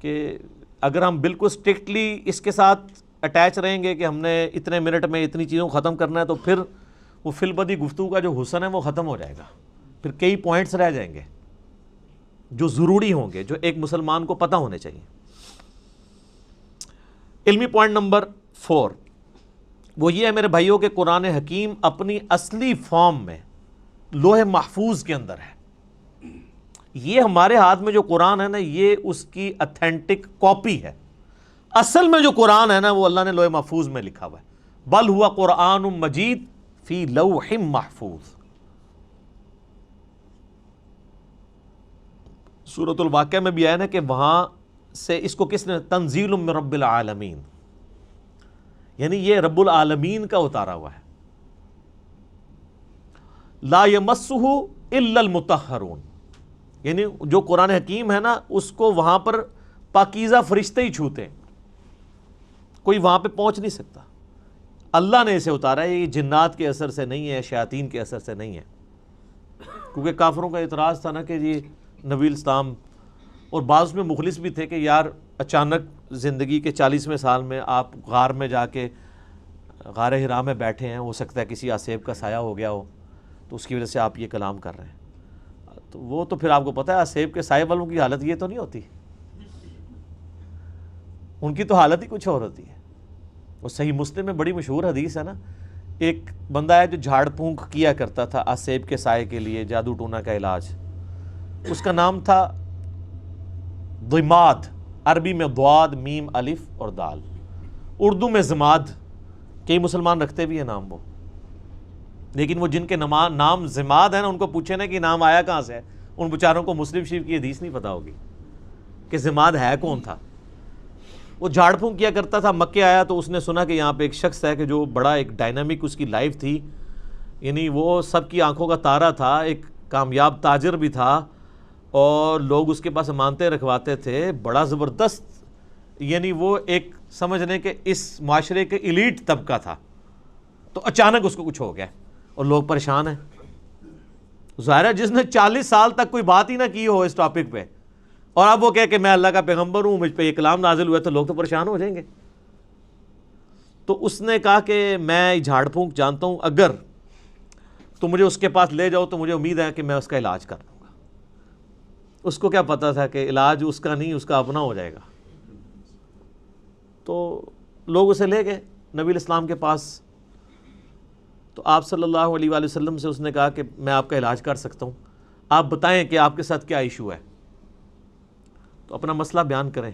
کہ اگر ہم بالکل اسٹرکٹلی اس کے ساتھ اٹیچ رہیں گے کہ ہم نے اتنے منٹ میں اتنی چیزوں کو ختم کرنا ہے، تو پھر وہ فی البدی گفتگو کا جو حسن ہے وہ ختم ہو جائے گا، پھر کئی پوائنٹس رہ جائیں گے جو ضروری ہوں گے، جو ایک مسلمان کو پتہ ہونے چاہیے۔ علمی پوائنٹ نمبر 4 وہ یہ ہے میرے بھائیوں کہ قرآن حکیم اپنی اصلی فارم میں لوح محفوظ کے اندر ہے۔ یہ ہمارے ہاتھ میں جو قرآن ہے نا، یہ اس کی اتھینٹک کاپی ہے۔ اصل میں جو قرآن ہے نا وہ اللہ نے لوح محفوظ میں لکھا ہوا ہے، بل ہوا قرآن مجید فی لوح محفوظ۔ سورۃ الواقعہ میں بھی آیا نا کہ وہاں سے اس کو کس نے، تنزیل من رب العالمین، یعنی یہ رب العالمین کا اتارا ہوا ہے۔ لا یمسہ الا المطہرون، یعنی جو قرآن حکیم ہے نا اس کو وہاں پر پاکیزہ فرشتے ہی چھوتے ہیں، کوئی وہاں پہ پہنچ نہیں سکتا۔ اللہ نے اسے اتارا ہے، یہ جنات کے اثر سے نہیں ہے، شیاطین کے اثر سے نہیں ہے، کیونکہ کافروں کا اعتراض تھا نا کہ جی نبی الاسلام، اور بعض میں مخلص بھی تھے کہ یار اچانک زندگی کے 40ویں سال میں آپ غار میں جا کے غار حرا میں بیٹھے ہیں، ہو سکتا ہے کسی آسیب کا سایہ ہو گیا ہو تو اس کی وجہ سے آپ یہ کلام کر رہے ہیں۔ تو وہ تو پھر آپ کو پتہ ہے سیب کے سائے والوں کی حالت یہ تو نہیں ہوتی، ان کی تو حالت ہی کچھ اور ہوتی ہے۔ وہ صحیح مسلم میں بڑی مشہور حدیث ہے نا، ایک بندہ ہے جو جھاڑ پھونک کیا کرتا تھا آسیب کے سائے کے لیے، جادو ٹونا کا علاج، اس کا نام تھا ضماد، عربی میں ضاد میم الف اور دال، اردو میں زماد، کئی مسلمان رکھتے بھی ہیں نام وہ، لیکن وہ جن کے نام زماد ہیں نا ان کو پوچھے نا کہ نام آیا کہاں سے ہے، ان بیچاروں کو مسلم شریف کی حدیث نہیں پتا ہوگی کہ زماد ہے کون تھا۔ وہ جھاڑ پھونک کیا کرتا تھا، مکے آیا تو اس نے سنا کہ یہاں پہ ایک شخص ہے کہ جو بڑا ایک ڈائنامک اس کی لائف تھی، یعنی وہ سب کی آنکھوں کا تارا تھا، ایک کامیاب تاجر بھی تھا اور لوگ اس کے پاس امانتیں رکھواتے تھے، بڑا زبردست، یعنی وہ ایک سمجھنے کہ اس معاشرے کے ایلیٹ طبقہ تھا۔ تو اچانک اس کو کچھ ہو گیا اور لوگ پریشان ہیں۔ ظاہر ہے جس نے 40 سال تک کوئی بات ہی نہ کی ہو اس ٹاپک پہ، اور اب وہ کہے کہ میں اللہ کا پیغمبر ہوں، مجھ پہ یہ کلام نازل ہوئے، تو لوگ تو پریشان ہو جائیں گے۔ تو اس نے کہا کہ میں جھاڑ پھونک جانتا ہوں، اگر تو مجھے اس کے پاس لے جاؤ تو مجھے امید ہے کہ میں اس کا علاج کر دوں گا۔ اس کو کیا پتا تھا کہ علاج اس کا نہیں، اس کا اپنا ہو جائے گا۔ تو لوگ اسے لے گئے نبی الاسلام کے پاس، تو آپ صلی اللہ علیہ وآلہ وسلم سے اس نے کہا کہ میں آپ کا علاج کر سکتا ہوں، آپ بتائیں کہ آپ کے ساتھ کیا ایشو ہے، تو اپنا مسئلہ بیان کریں۔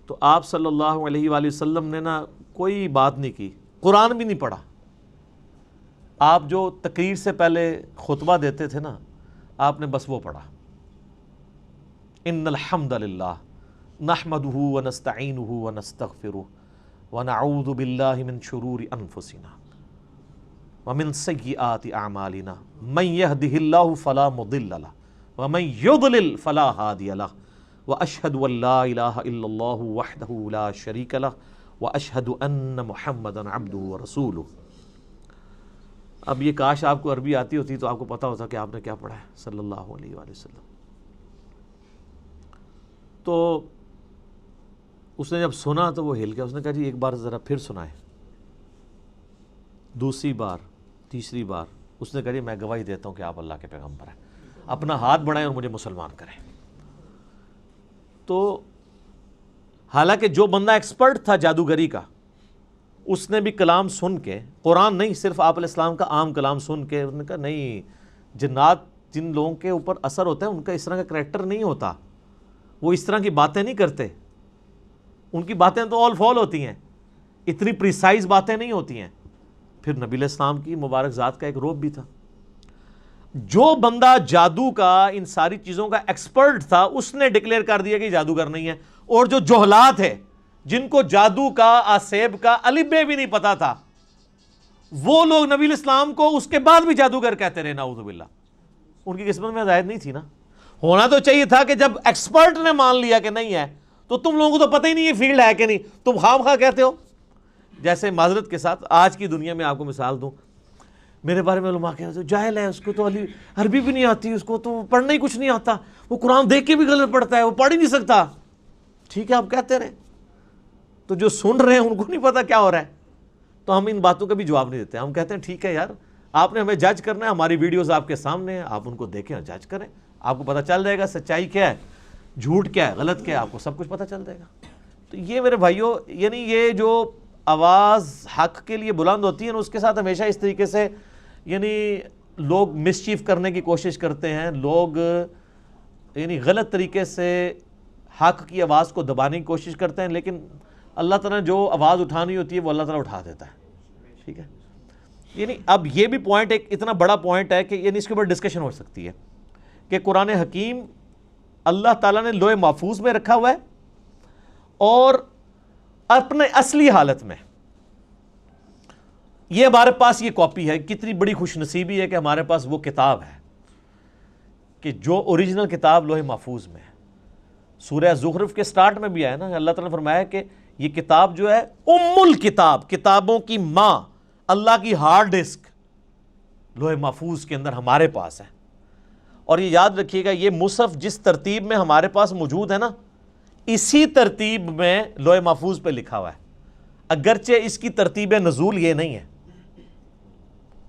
تو آپ صلی اللہ علیہ وآلہ وسلم نے نا کوئی بات نہیں کی، قرآن بھی نہیں پڑھا۔ آپ جو تقریر سے پہلے خطبہ دیتے تھے نا، آپ نے بس وہ پڑھا، ان الحمد للہ نحمدہ ونستعینہ ونستغفرہ ونعوذ باللہ من شرور انفسنا ومن سیئات اعمالنا من یہدہ اللہ فلا مضل لہ ومن یضلل فلا ہادی لہ واشہد ان لا الہ الا اللہ وحدہ لا شریک لہ واشہد ان محمدا عبدہ ورسولہ۔ اب یہ کاش آپ کو عربی آتی ہوتی تو آپ کو پتا ہوتا کہ آپ نے کیا پڑھا ہے صلی اللہ علیہ وآلہ وسلم۔ تو اس نے جب سنا تو وہ ہل گیا، اس نے کہا جی ایک بار ذرا پھر سنائیں۔ دوسری بار، تیسری بار، اس نے کہا جی میں گواہی دیتا ہوں کہ آپ اللہ کے پیغمبر ہیں، اپنا ہاتھ بڑھائیں اور مجھے مسلمان کریں۔ تو حالانکہ جو بندہ ایکسپرٹ تھا جادوگری کا، اس نے بھی کلام سن کے، قرآن نہیں صرف آپ علیہ السلام کا عام کلام سن کے، اس نے کہا نہیں، جنات جن لوگوں کے اوپر اثر ہوتا ہے ان کا اس طرح کا کریکٹر نہیں ہوتا، وہ اس طرح کی باتیں نہیں کرتے، ان کی باتیں تو آل فال ہوتی ہیں، اتنی پریسائز باتیں نہیں ہوتی ہیں۔ پھر نبی علیہ السلام کی مبارک ذات کا ایک روب بھی تھا۔ جو بندہ جادو کا، ان ساری چیزوں کا ایکسپرٹ تھا، اس نے ڈکلیئر کر دیا کہ جادوگر نہیں ہے، اور جو جہلات ہے جن کو جادو کا، آسیب کا الف بے بھی نہیں پتا تھا، وہ لوگ نبی علیہ السلام کو اس کے بعد بھی جادوگر کہتے رہے، نعوذ باللہ۔ ان کی قسمت میں ہدایت نہیں تھی نا۔ ہونا تو چاہیے تھا کہ جب ایکسپرٹ نے مان لیا کہ نہیں ہے، تو تم لوگوں کو تو پتہ ہی نہیں یہ فیلڈ ہے کہ نہیں، تم خام خواہ کہتے ہو۔ جیسے معذرت کے ساتھ آج کی دنیا میں آپ کو مثال دوں، میرے بارے میں علماء کہتے ہیں جاہل ہے، اس کو تو عربی بھی نہیں آتی، اس کو تو پڑھنا ہی کچھ نہیں آتا، وہ قرآن دیکھ کے بھی غلط پڑھتا ہے، وہ پڑھ ہی نہیں سکتا۔ ٹھیک ہے، آپ کہتے رہے، تو جو سن رہے ہیں ان کو نہیں پتا کیا ہو رہا ہے، تو ہم ان باتوں کا بھی جواب نہیں دیتے۔ ہم کہتے ہیں ٹھیک ہے یار، آپ نے ہمیں جج کرنا ہے، ہماری ویڈیوز آپ کے سامنے ہیں، آپ ان کو دیکھیں اور جج کریں، آپ کو پتہ چل جائے گا سچائی کیا ہے، جھوٹ کیا ہے، غلط کیا ہے، آپ کو سب کچھ پتہ چل جائے گا۔ تو یہ میرے بھائیوں، یعنی یہ جو آواز حق کے لیے بلند ہوتی ہے نا، اس کے ساتھ ہمیشہ اس طریقے سے یعنی لوگ مسچیف کرنے کی کوشش کرتے ہیں، لوگ یعنی غلط طریقے سے حق کی آواز کو دبانے کی کوشش کرتے ہیں، لیکن اللہ تعالیٰ نے جو آواز اٹھانی ہوتی ہے وہ اللہ تعالیٰ اٹھا دیتا ہے۔ ٹھیک ہے، یعنی اب یہ بھی پوائنٹ ایک اتنا بڑا پوائنٹ ہے کہ یعنی اس کے اوپر ڈسکشن ہو سکتی ہے کہ قرآن حکیم اللہ تعالیٰ نے لوح محفوظ میں رکھا ہوا ہے، اور اپنے اصلی حالت میں یہ ہمارے پاس یہ کاپی ہے۔ کتنی بڑی خوش نصیبی ہے کہ ہمارے پاس وہ کتاب ہے کہ جو اوریجنل کتاب لوح محفوظ میں ہے۔ سورہ زخرف کے سٹارٹ میں بھی آیا نا، اللہ تعالیٰ نے فرمایا کہ یہ کتاب جو ہے ام الکتاب، کتابوں کی ماں، اللہ کی ہارڈ ڈسک لوح محفوظ کے اندر ہمارے پاس ہے۔ اور یہ یاد رکھیے گا، یہ مصحف جس ترتیب میں ہمارے پاس موجود ہے نا، اسی ترتیب میں لوح محفوظ پہ لکھا ہوا ہے، اگرچہ اس کی ترتیب نزول یہ نہیں ہے۔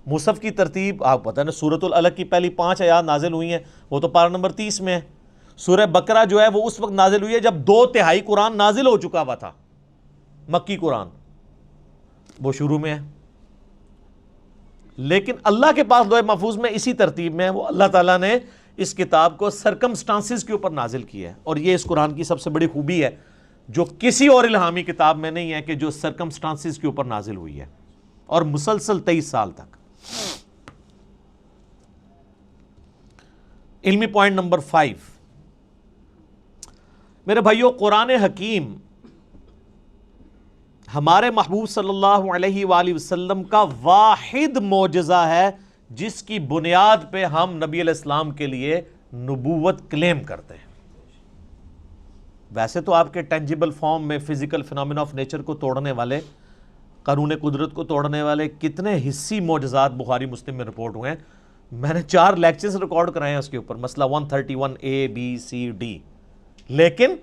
مصحف کی ترتیب آپ پتہ نا، سورۃ العلق کی پہلی 5 آیات نازل ہوئی ہیں، وہ تو پارہ نمبر 30 میں ہے. سورہ بقرہ جو ہے وہ اس وقت نازل ہوئی ہے جب 2/3 قرآن نازل ہو چکا ہوا تھا، مکی قرآن وہ شروع میں ہے. لیکن اللہ کے پاس لوح محفوظ میں اسی ترتیب میں ہے. وہ اللہ تعالیٰ نے اس کتاب کو سرکمسٹانسز کے اوپر نازل کیا ہے، اور یہ اس قرآن کی سب سے بڑی خوبی ہے جو کسی اور الہامی کتاب میں نہیں ہے، کہ جو سرکمسٹانسز کے اوپر نازل ہوئی ہے، اور مسلسل 23 سال تک. علمی پوائنٹ نمبر 5 میرے بھائیو، قرآن حکیم ہمارے محبوب صلی اللہ علیہ وآلہ وسلم کا واحد معجزہ ہے جس کی بنیاد پہ ہم نبی علیہ السلام کے لیے نبوت کلیم کرتے ہیں. ویسے تو آپ کے ٹینجیبل فارم میں فزیکل فینومینا آف نیچر کو توڑنے والے، قانون قدرت کو توڑنے والے کتنے حسی معجزات بخاری مسلم میں رپورٹ ہوئے ہیں. میں نے 4 لیکچرز ریکارڈ کرائے ہیں اس کے اوپر، مسئلہ 131A B C D. لیکن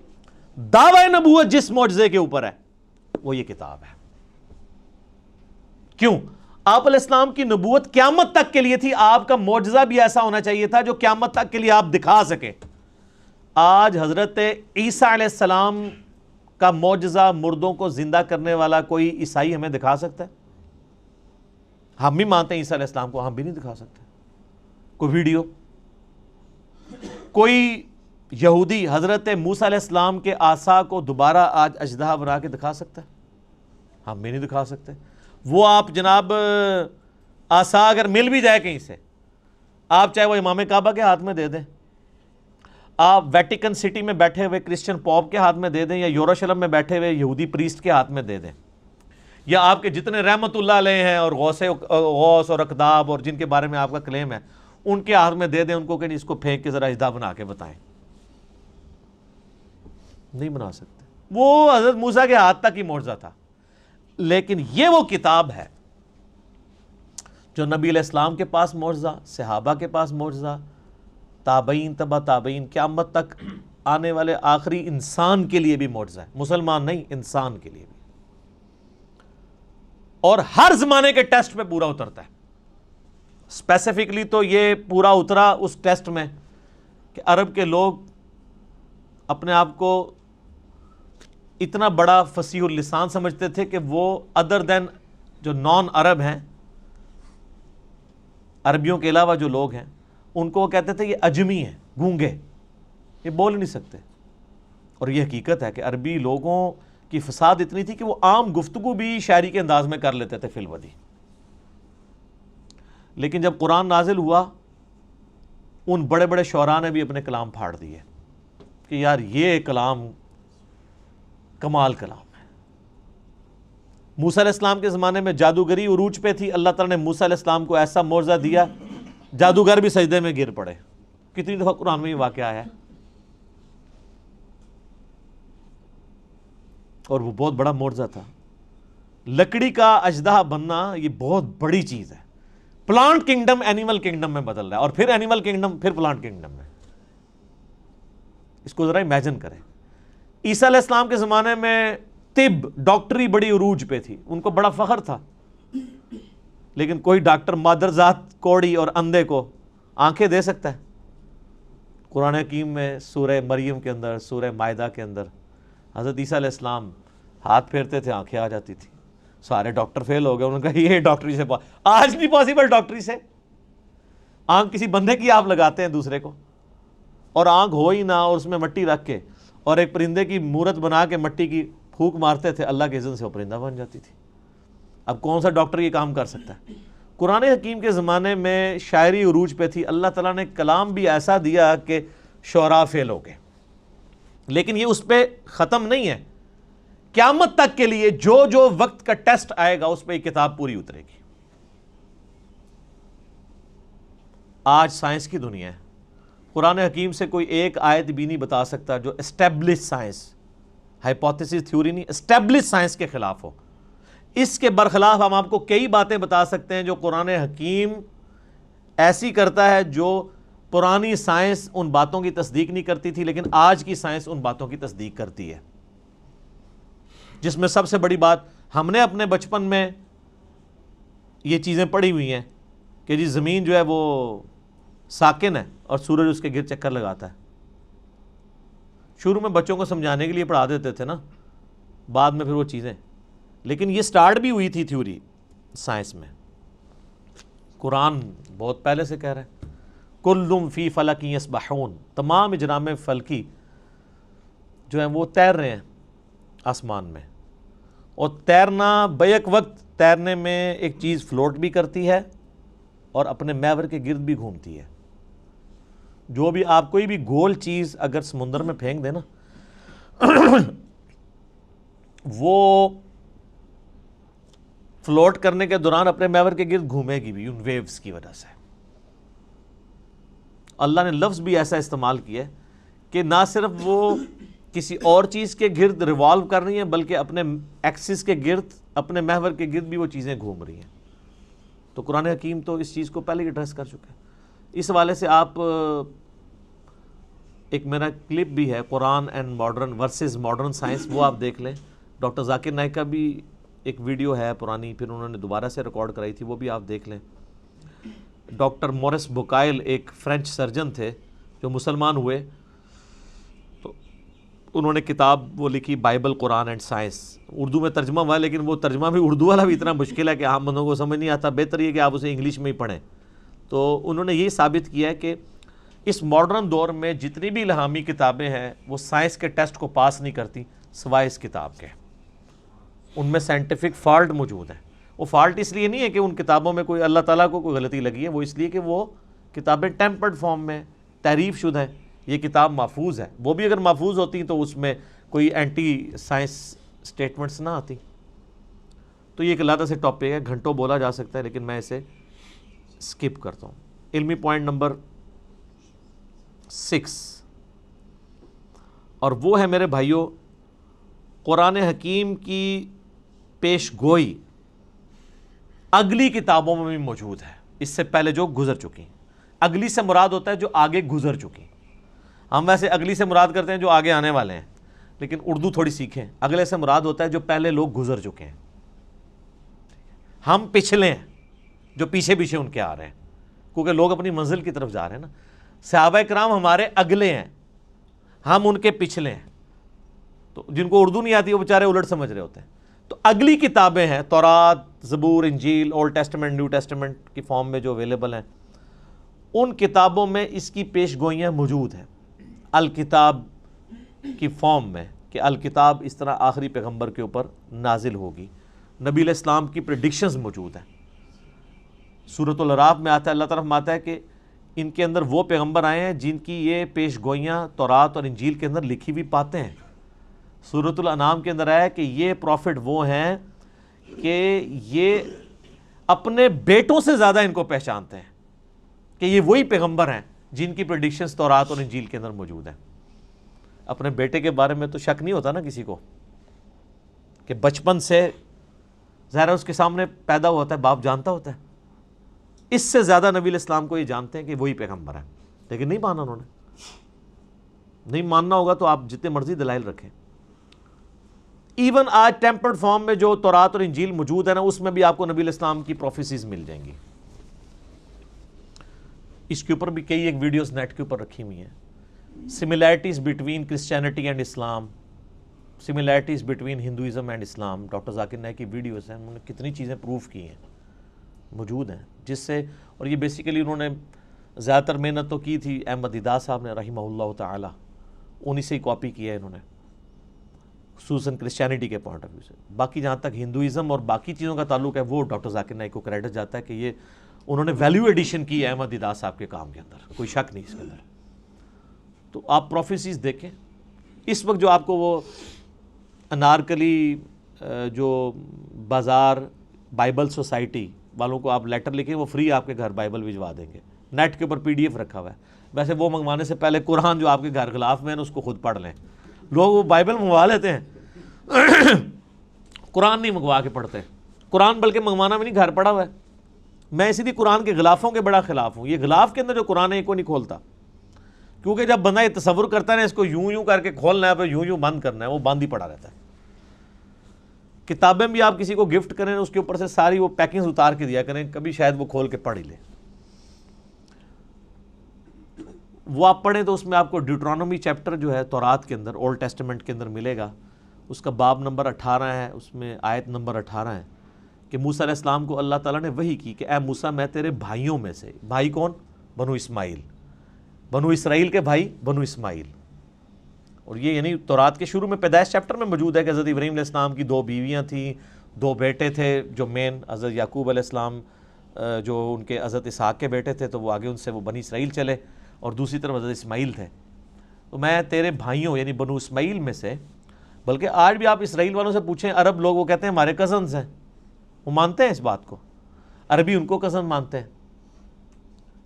دعوی نبوت جس معجزے کے اوپر ہے وہ یہ کتاب ہے. کیوں؟ آپ علیہ السلام کی نبوت قیامت تک کے لیے تھی. آپ کا معجزہ بھی ایسا ہونا چاہیے تھا جو قیامت تک کے لیے آپ دکھا سکیں. آج حضرت عیسیٰ علیہ السلام کا معجزہ، مردوں کو زندہ کرنے والا کوئی عیسائی ہمیں دکھا سکتا ہے؟ ہم بھی مانتے ہیں عیسیٰ علیہ السلام کو، ہم بھی نہیں دکھا سکتے. کوئی ویڈیو، کوئی یہودی حضرت موسیٰ علیہ السلام کے عصا کو دوبارہ آج اژدہا بنا کے دکھا سکتا ہے؟ ہم بھی نہیں دکھا سکتے. وہ آپ جناب عصا اگر مل بھی جائے کہیں سے، آپ چاہے وہ امام کعبہ کے ہاتھ میں دے دیں، آپ ویٹیکن سٹی میں بیٹھے ہوئے کرسچن پوپ کے ہاتھ میں دے دیں، یا یروشلم میں بیٹھے ہوئے یہودی پریسٹ کے ہاتھ میں دے دیں، یا آپ کے جتنے رحمت اللہ علیہ ہیں اور غوث اور اقداب اور جن کے بارے میں آپ کا کلیم ہے ان کے ہاتھ میں دے دیں، ان کو کہ اس کو پھینک کے ذرا اژدہا بنا کے بتائیں. نہیں بنا سکتے. وہ حضرت موسیٰ کے ہاتھ تک ہی معجزہ تھا. لیکن یہ وہ کتاب ہے جو نبی علیہ السلام کے پاس معجزہ، صحابہ کے پاس معجزہ، تابعین، تبع تابعین، قیامت تک آنے والے آخری انسان کے لیے بھی معجزہ ہے. مسلمان نہیں، انسان کے لیے بھی. اور ہر زمانے کے ٹیسٹ پہ پورا اترتا ہے. اسپیسیفکلی تو یہ پورا اترا اس ٹیسٹ میں کہ عرب کے لوگ اپنے آپ کو اتنا بڑا فصیح اللسان سمجھتے تھے کہ وہ ادر دین جو نان عرب ہیں، عربیوں کے علاوہ جو لوگ ہیں، ان کو وہ کہتے تھے یہ اجمی ہیں، گونگے، یہ بول نہیں سکتے. اور یہ حقیقت ہے کہ عربی لوگوں کی فساد اتنی تھی کہ وہ عام گفتگو بھی شاعری کے انداز میں کر لیتے تھے فی الودی. لیکن جب قرآن نازل ہوا، ان بڑے بڑے شعراء نے بھی اپنے کلام پھاڑ دیے کہ یار یہ کلام کمال کلام ہے. موسیٰ علیہ السلام کے زمانے میں جادوگری عروج پہ تھی. اللہ تعالیٰ نے موسیٰ علیہ السلام کو ایسا معجزہ دیا، جادوگر بھی سجدے میں گر پڑے. کتنی دفعہ قرآن میں یہ واقعہ آیا ہے. اور وہ بہت بڑا معجزہ تھا. لکڑی کا اژدہا بننا یہ بہت بڑی چیز ہے. پلانٹ کنگڈم اینیمل کنگڈم میں بدل رہا ہے، اور پھر اینیمل کنگڈم، پھر پلانٹ کنگڈم میں. اس کو ذرا امیجن کریں. عیسیٰ علیہ السلام کے زمانے میں طب، ڈاکٹری بڑی عروج پہ تھی، ان کو بڑا فخر تھا. لیکن کوئی ڈاکٹر مادرزاد کوڑی اور اندھے کو آنکھیں دے سکتا ہے؟ قرآن حکیم میں سورہ مریم کے اندر، سورہ مائدہ کے اندر حضرت عیسیٰ علیہ السلام ہاتھ پھیرتے تھے، آنکھیں آ جاتی تھی. سارے ڈاکٹر فیل ہو گئے. انہوں نے کہا یہ ڈاکٹری سے آج نہیں پاسبل. ڈاکٹری سے آنکھ کسی بندے کی آپ لگاتے ہیں دوسرے کو، اور آنکھ ہو ہی نہ، اور اس میں مٹی رکھ کے اور ایک پرندے کی مورت بنا کے مٹی کی پھونک مارتے تھے، اللہ کے اذن سے وہ پرندہ بن جاتی تھی. اب کون سا ڈاکٹر یہ کام کر سکتا ہے؟ قرآن حکیم کے زمانے میں شاعری عروج پہ تھی. اللہ تعالیٰ نے کلام بھی ایسا دیا کہ شعراء فیل ہو گئے. لیکن یہ اس پہ ختم نہیں ہے. قیامت تک کے لیے جو جو وقت کا ٹیسٹ آئے گا اس پہ یہ کتاب پوری اترے گی. آج سائنس کی دنیا ہے. قرآن حکیم سے کوئی ایک آیت بھی نہیں بتا سکتا جو اسٹیبلش سائنس، ہائپوتھیسس تھیوری نہیں، اسٹیبلش سائنس کے خلاف ہو. اس کے برخلاف ہم آپ کو کئی باتیں بتا سکتے ہیں جو قرآن حکیم ایسی کرتا ہے جو پرانی سائنس ان باتوں کی تصدیق نہیں کرتی تھی، لیکن آج کی سائنس ان باتوں کی تصدیق کرتی ہے. جس میں سب سے بڑی بات، ہم نے اپنے بچپن میں یہ چیزیں پڑھی ہوئی ہیں کہ جی زمین جو ہے وہ ساکن ہے اور سورج اس کے گرد چکر لگاتا ہے. شروع میں بچوں کو سمجھانے کے لیے پڑھا دیتے تھے نا, بعد میں پھر وہ چیزیں, لیکن یہ سٹارٹ بھی ہوئی تھی تھیوری سائنس میں. قرآن بہت پہلے سے کہہ رہا ہے کلٌ فی فلک یسبحون, تمام اجرام فلکی جو ہیں وہ تیر رہے ہیں آسمان میں, اور تیرنا بیک وقت تیرنے میں ایک چیز فلوٹ بھی کرتی ہے اور اپنے محور کے گرد بھی گھومتی ہے. جو بھی آپ کوئی بھی گول چیز اگر سمندر میں پھینک دیں نا وہ فلوٹ کرنے کے دوران اپنے محور کے گرد گھومے گی بھی ان ویوز کی وجہ سے. اللہ نے لفظ بھی ایسا استعمال کیا ہے کہ نہ صرف وہ کسی اور چیز کے گرد ریوالو کر رہی ہیں بلکہ اپنے ایکسس کے گرد, اپنے محور کے گرد بھی وہ چیزیں گھوم رہی ہیں. تو قرآن حکیم تو اس چیز کو پہلے ہی ایڈریس کر چکا ہے. اس حوالے سے آپ ایک میرا کلپ بھی ہے Quran and modern versus modern science, وہ آپ دیکھ لیں. ڈاکٹر ذاکر نائک کا بھی ایک ویڈیو ہے پرانی, پھر انہوں نے دوبارہ سے ریکارڈ کرائی تھی, وہ بھی آپ دیکھ لیں. ڈاکٹر مورس بوکائل ایک فرینچ سرجن تھے جو مسلمان ہوئے, تو انہوں نے کتاب وہ لکھی Bible Quran and science, Urdu میں ترجمہ ہوا ہے لیکن وہ ترجمہ بھی اردو والا بھی اتنا مشکل ہے کہ عام بندوں کو سمجھ نہیں آتا. بہتر یہ کہ آپ اسے انگلش میں ہی پڑھیں. تو انہوں نے یہی ثابت کیا ہے کہ اس ماڈرن دور میں جتنی بھی الہامی کتابیں ہیں وہ سائنس کے ٹیسٹ کو پاس نہیں کرتی سوائے اس کتاب کے. ان میں سائنٹیفک فالٹ موجود ہے. وہ فالٹ اس لیے نہیں ہے کہ ان کتابوں میں کوئی اللہ تعالیٰ کو کوئی غلطی لگی ہے, وہ اس لیے کہ وہ کتابیں ٹیمپرڈ فارم میں تحریف شدہ ہیں. یہ کتاب محفوظ ہے, وہ بھی اگر محفوظ ہوتی تو اس میں کوئی اینٹی سائنس سٹیٹمنٹس نہ آتی. تو یہ ایک علیحدہ سے ٹاپک ہے, گھنٹوں بولا جا سکتا ہے, لیکن میں اسے سکپ کرتا ہوں. علمی پوائنٹ نمبر 6, اور وہ ہے میرے بھائیوں قرآن حکیم کی پیش گوئی اگلی کتابوں میں بھی موجود ہے, اس سے پہلے جو گزر چکی. اگلی سے مراد ہوتا ہے جو آگے گزر چکی. ہم ویسے اگلی سے مراد کرتے ہیں جو آگے آنے والے ہیں, لیکن اردو تھوڑی سیکھیں. اگلے سے مراد ہوتا ہے جو پہلے لوگ گزر چکے ہیں. ہم پچھلے ہیں جو پیچھے پیچھے ان کے آ رہے ہیں, کیونکہ لوگ اپنی منزل کی طرف جا رہے ہیں نا. صحابہ کرام ہمارے اگلے ہیں, ہم ان کے پچھلے ہیں. تو جن کو اردو نہیں آتی وہ بیچارے الٹ سمجھ رہے ہوتے ہیں. تو اگلی کتابیں ہیں تورات, زبور, انجیل, اولڈ ٹیسٹمنٹ, نیو ٹیسٹمنٹ کی فارم میں جو اویلیبل ہیں, ان کتابوں میں اس کی پیش گوئیاں موجود ہیں الکتاب کی فارم میں, کہ الکتاب اس طرح آخری پیغمبر کے اوپر نازل ہوگی. نبی علیہ السلام کی پریڈکشنز موجود ہیں. سورۃ الاعراف میں آتا ہے, اللہ طرف میں آتا ہے کہ ان کے اندر وہ پیغمبر آئے ہیں جن کی یہ پیش گوئیاں تورات اور انجیل کے اندر لکھی ہوئی پاتے ہیں. سورۃ الانعام کے اندر آیا کہ یہ پروفٹ وہ ہیں کہ یہ اپنے بیٹوں سے زیادہ ان کو پہچانتے ہیں, کہ یہ وہی پیغمبر ہیں جن کی پریڈکشنز تورات اور انجیل کے اندر موجود ہیں. اپنے بیٹے کے بارے میں تو شک نہیں ہوتا نا کسی کو, کہ بچپن سے ظاہر اس کے سامنے پیدا ہوتا ہے, باپ جانتا ہوتا ہے. اس سے زیادہ نبی علیہ السلام کو یہ جانتے ہیں کہ وہی پیغمبر ہیں, لیکن نہیں مانا انہوں نے. نہیں ماننا ہوگا تو آپ جتنے مرضی دلائل رکھیں. ایون آج ٹیمپرڈ فارم میں جو تورات اور انجیل موجود ہے نا, اس میں بھی آپ کو نبی علیہ السلام کی پروفیسیز مل جائیں گی. اس کے اوپر بھی کئی ایک ویڈیوز نیٹ کے اوپر رکھی ہوئی ہیں. Similarities between Christianity and Islam, similarities between Hinduism and Islam. Doctor Zakir Naik کی ویڈیوز ہیں, انہوں نے کتنی چیزیں پروف کی ہیں, موجود ہیں. جس سے, اور یہ بیسیکلی انہوں نے زیادہ تر محنت تو کی تھی احمد دیدار صاحب نے رحمہ اللہ تعالی, انہی سے ہی کاپی کیا ہے انہوں نے, خصوصاً کرسچینٹی کے پوائنٹ آف ویو سے. باقی جہاں تک ہندوازم اور باقی چیزوں کا تعلق ہے وہ ڈاکٹر ذاکر نائک کو کریڈٹ جاتا ہے کہ یہ انہوں نے ویلیو ایڈیشن کی ہے احمد دیدار صاحب کے کام کے اندر, کوئی شک نہیں اس کے اندر. تو آپ پروفیسیز دیکھیں. اس وقت جو آپ کو وہ انارکلی جو بازار بائبل سوسائٹی والوں کو آپ لیٹر لکھیں, وہ فری آپ کے گھر بائبل بھجوا دیں گے. نیٹ کے اوپر PDF رکھا ہوا ہے. ویسے وہ منگوانے سے پہلے قرآن جو آپ کے گھر غلاف میں ہے اس کو خود پڑھ لیں. لوگ وہ بائبل منگوا لیتے ہیں, قرآن نہیں منگوا کے پڑھتے. قرآن بلکہ منگوانا بھی نہیں, گھر پڑا ہوا ہے. میں اسی لیے قرآن کے غلافوں کے بڑا خلاف ہوں. یہ غلاف کے اندر جو قرآن ہے یہ کو نہیں کھولتا, کیونکہ جب بندہ یہ تصور کرتا ہے نا اس کو یوں یوں کر کے کھولنا ہے, پھر یوں یوں بند کرنا ہے, وہ بند ہی پڑا رہتا ہے. کتابیں بھی آپ کسی کو گفٹ کریں اس کے اوپر سے ساری وہ پیکنگز اتار کے دیا کریں, کبھی شاید وہ کھول کے پڑھ ہی لے. وہ آپ پڑھیں تو اس میں آپ کو ڈیوٹرانومی چیپٹر جو ہے تورات کے اندر، اولڈ ٹیسٹمنٹ کے اندر ملے گا، اس کا باب نمبر 18 ہے، اس میں آیت نمبر 18 ہے کہ موسیٰ علیہ السلام کو اللہ تعالیٰ نے وحی کی کہ اے موسیٰ میں تیرے بھائیوں میں سے، بھائی کون؟ بنو اسماعیل، بنو اسرائیل کے بھائی بنو اسماعیل. اور یہ یعنی تورات کے شروع میں پیدائش چیپٹر میں موجود ہے کہ حضرت ابراہیم علیہ السلام کی 2 بیویاں تھیں، 2 بیٹے تھے، جو مین حضرت یعقوب علیہ السلام جو ان کے حضرت اسحاق کے بیٹے تھے، تو وہ آگے ان سے وہ بنی اسرائیل چلے، اور دوسری طرف حضرت اسماعیل تھے. تو میں تیرے بھائیوں یعنی بنو اسماعیل میں سے، بلکہ آج بھی آپ اسرائیل والوں سے پوچھیں، عرب لوگ وہ کہتے ہیں ہمارے کزنز ہیں، وہ مانتے ہیں اس بات کو، عربی ان کو کزن مانتے ہیں.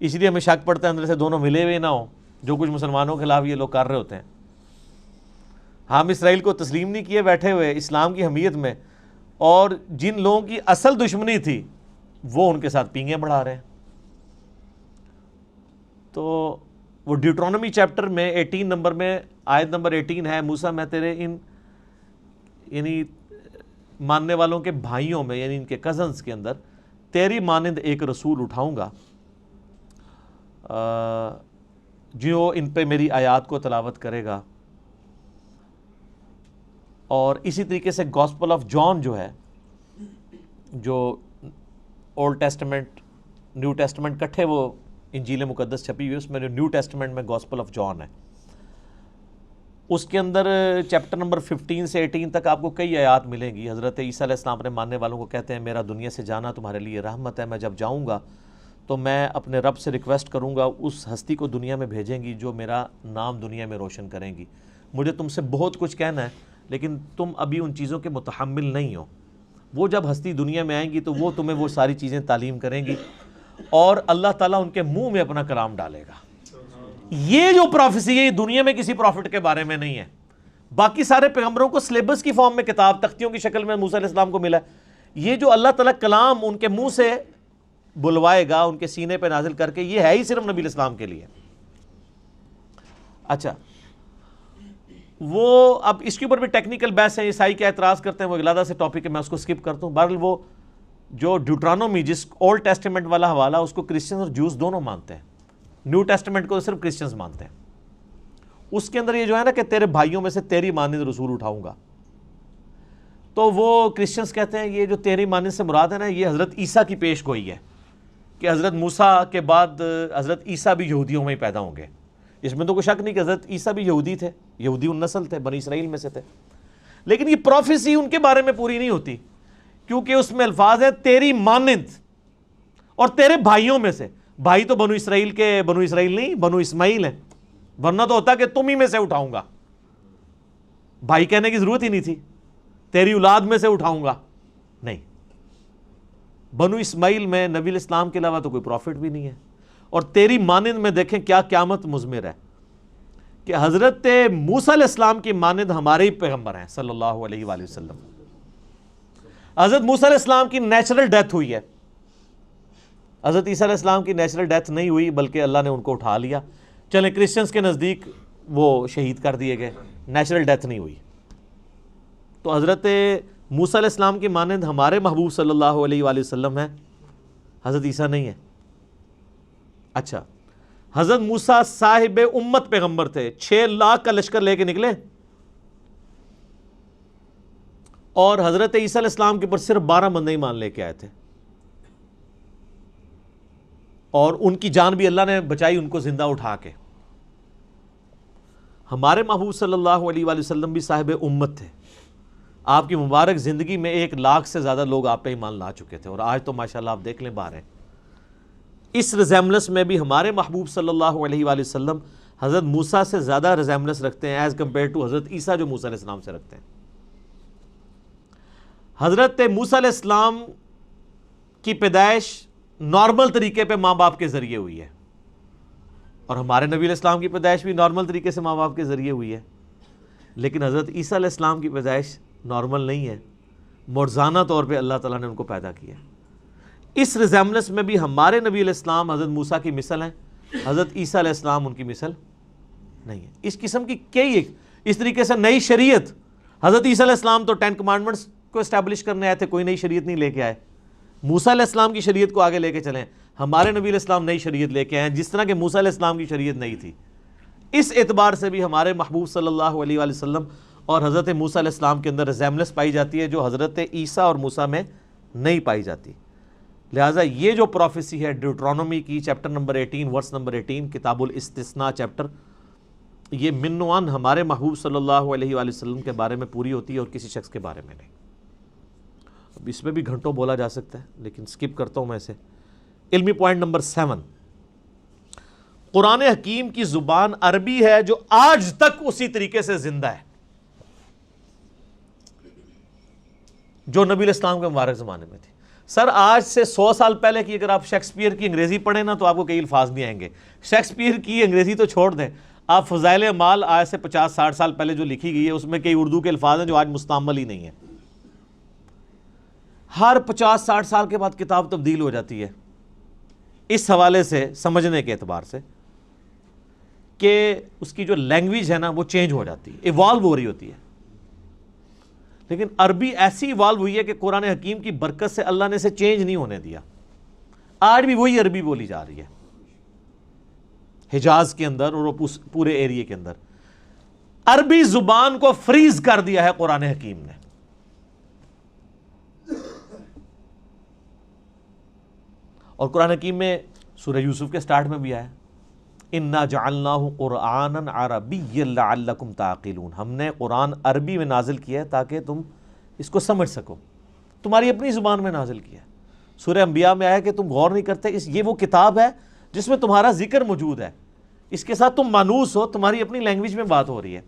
اس لیے ہمیں شک پڑتا ہے اندر سے دونوں ملے ہوئے نہ ہوں، جو کچھ مسلمانوں کے خلاف یہ لوگ کر رہے ہوتے ہیں. ہم اسرائیل کو تسلیم نہیں کیے بیٹھے ہوئے اسلام کی حمیت میں، اور جن لوگوں کی اصل دشمنی تھی وہ ان کے ساتھ پینگیں بڑھا رہے ہیں. تو وہ ڈیوٹرانومی چیپٹر میں 18 نمبر میں آیت نمبر 18 ہے، موسیٰ میں تیرے ان یعنی ماننے والوں کے بھائیوں میں یعنی ان کے کزنز کے اندر تیری مانند ایک رسول اٹھاؤں گا جو ان پہ میری آیات کو تلاوت کرے گا. اور اسی طریقے سے گاسپل آف جان جو ہے، جو اولڈ ٹیسٹمنٹ نیو ٹیسٹمنٹ کٹھے وہ انجیل مقدس چھپی ہوئی ہے، اس میں جو نیو ٹیسٹمنٹ میں گاسپل آف جان ہے، اس کے اندر چیپٹر نمبر 15 سے 18 تک آپ کو کئی آیات ملیں گی. حضرت عیسیٰ علیہ السلام اپنے ماننے والوں کو کہتے ہیں میرا دنیا سے جانا تمہارے لیے رحمت ہے، میں جب جاؤں گا تو میں اپنے رب سے ریکویسٹ کروں گا اس ہستی کو دنیا میں بھیجیں گی جو میرا نام دنیا میں روشن کریں گی. مجھے تم سے بہت کچھ کہنا ہے لیکن تم ابھی ان چیزوں کے متحمل نہیں ہو. وہ جب ہستی دنیا میں آئیں گی تو وہ تمہیں وہ ساری چیزیں تعلیم کریں گی، اور اللہ تعالیٰ ان کے منہ میں اپنا کلام ڈالے گا. یہ جو پروفیسی ہے یہ دنیا میں کسی پروفٹ کے بارے میں نہیں ہے. باقی سارے پیغمبروں کو سلیبس کی فارم میں کتاب تختیوں کی شکل میں موسیٰ علیہ السلام کو ملا ہے. یہ جو اللہ تعالیٰ کلام ان کے منہ سے بلوائے گا ان کے سینے پہ نازل کر کے، یہ ہے ہی صرف نبی علیہ السلام کے لیے. اچھا، وہ اب اس کے اوپر بھی ٹیکنیکل بحث ہے، عیسائی کیا اعتراض کرتے ہیں، وہ علیحدہ سے ٹاپک ہے، میں اس کو سکپ کرتا ہوں. بہرحال وہ جو ڈیوٹرانومی جس اولڈ ٹیسٹمنٹ والا حوالہ اس کو کرسچنز اور جوز دونوں مانتے ہیں، نیو ٹیسٹمنٹ کو صرف کرسچنز مانتے ہیں. اس کے اندر یہ جو ہے نا کہ تیرے بھائیوں میں سے تیری مانند رسول اٹھاؤں گا، تو وہ کرسچنز کہتے ہیں یہ جو تیری مانند سے مراد ہے نا، یہ حضرت عیسیٰ کی پیش گوئی ہے کہ حضرت موسیٰ کے بعد حضرت عیسیٰ بھی یہودیوں میں ہی پیدا ہوں گے. اس میں تو کوئی شک نہیں کہ حضرت عیسیٰ بھی یہودی تھے، یہودی النسل تھے، بنی اسرائیل میں سے تھے. لیکن یہ پروفیسی ان کے بارے میں پوری نہیں ہوتی، کیونکہ اس میں الفاظ ہے تیری مانند اور تیرے بھائیوں میں سے. بھائی تو بنو اسرائیل کے بنو اسرائیل نہیں، بنو اسماعیل ہیں، ورنہ تو ہوتا کہ تم ہی میں سے اٹھاؤں گا. بھائی کہنے کی ضرورت ہی نہیں تھی، تیری اولاد میں سے اٹھاؤں گا. نہیں، بنو اسماعیل میں نبی الاسلام کے علاوہ تو کوئی پروفٹ بھی نہیں ہے. اور تیری مانند میں دیکھیں کیا قیامت مضمر ہے کہ حضرت موسیٰ علیہ السلام کی مانند ہمارے ہی پیغمبر ہیں صلی اللہ علیہ وآلہ وسلم. حضرت موسیٰ علیہ السلام کی نیچرل ڈیتھ ہوئی ہے، حضرت عیسیٰ علیہ السلام کی نیچرل ڈیتھ نہیں ہوئی، بلکہ اللہ نے ان کو اٹھا لیا. چلیں کرسچنز کے نزدیک وہ شہید کر دیے گئے، نیچرل ڈیتھ نہیں ہوئی. تو حضرت موسیٰ علیہ السلام کی مانند ہمارے محبوب صلی اللہ علیہ وآلہ وسلم ہیں، حضرت عیسیٰ نہیں ہے. اچھا، حضرت موسیٰ صاحب امت پیغمبر تھے، 6 لاکھ کا لشکر لے کے نکلے، اور حضرت عیسیٰ علیہ السلام کے اوپر صرف 12 بندے ایمان لے کے آئے تھے، اور ان کی جان بھی اللہ نے بچائی ان کو زندہ اٹھا کے. ہمارے محبوب صلی اللہ علیہ وآلہ وسلم بھی صاحب امت تھے، آپ کی مبارک زندگی میں 1 لاکھ سے زیادہ لوگ آپ پہ ایمان لا چکے تھے، اور آج تو ماشاءاللہ آپ دیکھ لیں باہر ہیں. اس ریزیملنس میں بھی ہمارے محبوب صلی اللہ علیہ وآلہ وسلم حضرت موسیٰ سے زیادہ ریزیملنس رکھتے ہیں ایز کمپیئر ٹو حضرت عیسیٰ جو موسیٰ علیہ السلام سے رکھتے ہیں. حضرت موسیٰ علیہ السلام کی پیدائش نارمل طریقے پہ ماں باپ کے ذریعے ہوئی ہے، اور ہمارے نبی علیہ السلام کی پیدائش بھی نارمل طریقے سے ماں باپ کے ذریعے ہوئی ہے. لیکن حضرت عیسیٰ علیہ السلام کی پیدائش نارمل نہیں ہے، معجزانہ طور پہ اللہ تعالیٰ نے ان کو پیدا کیا. اس ریزیملنس میں بھی ہمارے نبی علیہ السلام حضرت موسیٰ کی مثل ہیں، حضرت عیسیٰ علیہ السلام ان کی مثل نہیں ہے. اس قسم کی کئی اس طریقے سے نئی شریعت، حضرت عیسیٰ علیہ السلام تو 10 کمانڈمنٹس کو اسٹیبلش کرنے آئے تھے، کوئی نئی شریعت نہیں لے کے آئے. موسیٰ علیہ السلام کی شریعت کو آگے لے کے چلیں. ہمارے نبی علیہ السلام نئی شریعت لے کے آئے، جس طرح کہ موسیٰ علیہ السلام کی شریعت نہیں تھی. اس اعتبار سے بھی ہمارے محبوب صلی اللہ علیہ وآلہ وسلم اور حضرت موسیٰ علیہ السلام کے اندر ریزیمبلنس پائی جاتی ہے جو حضرت عیسیٰ اور موسیٰ میں نہیں پائی جاتی. لہٰذا یہ جو پروفیسی ہے ڈیوٹرانومی کی چیپٹر نمبر 18 ورس نمبر 18 کتاب الاستثناء چیپٹر، یہ من و عن ہمارے محبوب صلی اللہ علیہ وآلہ وسلم کے بارے میں پوری ہوتی ہے اور کسی شخص کے بارے میں نہیں. اب اس میں بھی گھنٹوں بولا جا سکتا ہے لیکن سکپ کرتا ہوں میں اسے. علمی پوائنٹ نمبر 7، قرآن حکیم کی زبان عربی ہے جو آج تک اسی طریقے سے زندہ ہے جو نبی علیہ السلام کے مبارک زمانے میں تھی. سر آج سے 100 سال پہلے کی اگر آپ شیکسپیئر کی انگریزی پڑھیں نا تو آپ کو کئی الفاظ نہیں آئیں گے. شیکسپیئر کی انگریزی تو چھوڑ دیں، آپ فضائل اعمال آج سے 50-60 سال پہلے جو لکھی گئی ہے اس میں کئی اردو کے الفاظ ہیں جو آج مستعمل ہی نہیں ہیں. ہر 50-60 سال کے بعد کتاب تبدیل ہو جاتی ہے اس حوالے سے سمجھنے کے اعتبار سے کہ اس کی جو لینگویج ہے نا وہ چینج ہو جاتی ہے، ایوالو ہو رہی ہوتی ہے. لیکن عربی ایسی ایوالو ہوئی ہے کہ قرآن حکیم کی برکت سے اللہ نے اسے چینج نہیں ہونے دیا. آج بھی وہی عربی بولی جا رہی ہے حجاز کے اندر اور پورے ایریے کے اندر. عربی زبان کو فریز کر دیا ہے قرآن حکیم نے. اور قرآن حکیم میں سورہ یوسف کے سٹارٹ میں بھی آیا اِنَّا جَعَلْنَاهُ قُرْآنًا عَرَبِيًّا لَعَلَّكُمْ تَعْقِلُونَ. ہم نے قرآن عربی میں نازل کیا ہے تاکہ تم اس کو سمجھ سکو، تمہاری اپنی زبان میں نازل کیا ہے. سورہ انبیاء میں آیا کہ تم غور نہیں کرتے، یہ وہ کتاب ہے جس میں تمہارا ذکر موجود ہے، اس کے ساتھ تم مانوس ہو، تمہاری اپنی لینگویج میں بات ہو رہی ہے.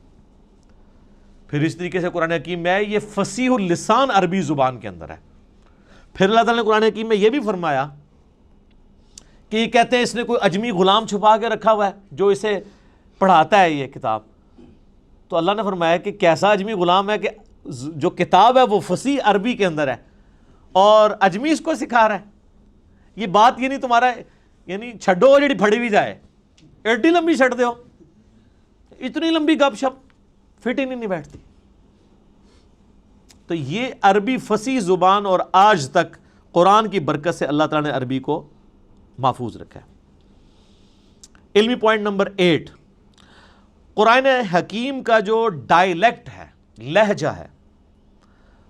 پھر اس طریقے سے قرآن حکیم میں ہے یہ فصیح اللسان عربی زبان کے اندر ہے. پھر اللہ تعالیٰ نے قرآن حکیم میں یہ بھی فرمایا کہ یہ کہتے ہیں اس نے کوئی اجمی غلام چھپا کے رکھا ہوا ہے جو اسے پڑھاتا ہے یہ کتاب. تو اللہ نے فرمایا کہ کیسا اجمی غلام ہے کہ جو کتاب ہے وہ فصیح عربی کے اندر ہے اور اجمی اس کو سکھا رہا ہے. یہ بات یہ نہیں تمہارا یعنی چھڈو جڑی پھڑی بھی جائے، ایڈی لمبی چھڑ دے ہو، اتنی لمبی گپ شپ فٹ ہی نہیں بیٹھتی. تو یہ عربی فصیح زبان اور آج تک قرآن کی برکت سے اللہ تعالیٰ نے عربی کو محفوظ رکھا ہے. علمی پوائنٹ نمبر 8، قرآن حکیم کا جو ڈائلیکٹ ہے، لہجہ ہے،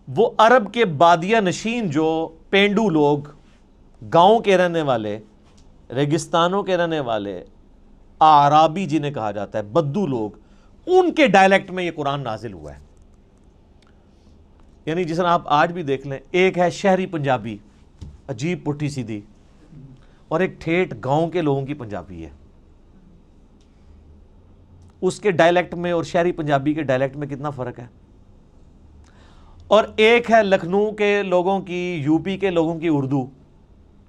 وہ عرب کے بادیہ نشین جو پینڈو لوگ، گاؤں کے رہنے والے، ریگستانوں کے رہنے والے، اعرابی جنہیں کہا جاتا ہے، بدو لوگ، ان کے ڈائلیکٹ میں یہ قرآن نازل ہوا ہے. یعنی جس طرح آپ آج بھی دیکھ لیں، ایک ہے شہری پنجابی عجیب پٹھی سیدھی، اور ایک ٹھیٹھ گاؤں کے لوگوں کی پنجابی ہے. اس کے ڈائلیکٹ میں اور شہری پنجابی کے ڈائلیکٹ میں کتنا فرق ہے. اور ایک ہے لکھنؤ کے لوگوں کی، یو پی کے لوگوں کی اردو،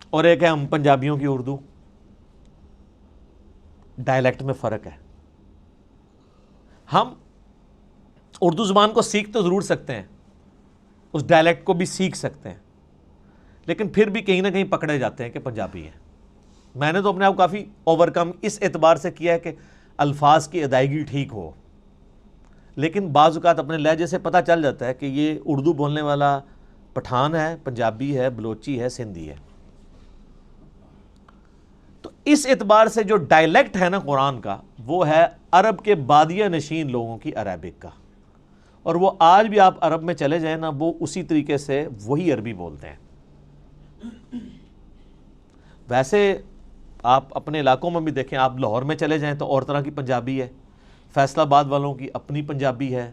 اور ایک ہے ہم پنجابیوں کی اردو. ڈائلیکٹ میں فرق ہے. ہم اردو زبان کو سیکھ تو ضرور سکتے ہیں، اس ڈائلیکٹ کو بھی سیکھ سکتے ہیں، لیکن پھر بھی کہیں نہ کہیں پکڑے جاتے ہیں کہ پنجابی ہیں. میں نے تو اپنے آپ کافی اوور کم اس اعتبار سے کیا ہے کہ الفاظ کی ادائیگی ٹھیک ہو، لیکن بعض اوقات اپنے لہجے سے پتہ چل جاتا ہے کہ یہ اردو بولنے والا پٹھان ہے، پنجابی ہے، بلوچی ہے، سندھی ہے. تو اس اعتبار سے جو ڈائلیکٹ ہے نا قرآن کا، وہ ہے عرب کے بادیہ نشین لوگوں کی عربک کا. اور وہ آج بھی آپ عرب میں چلے جائیں نا، وہ اسی طریقے سے وہی عربی بولتے ہیں. ویسے آپ اپنے علاقوں میں بھی دیکھیں، آپ لاہور میں چلے جائیں تو اور طرح کی پنجابی ہے، فیصل آباد والوں کی اپنی پنجابی ہے.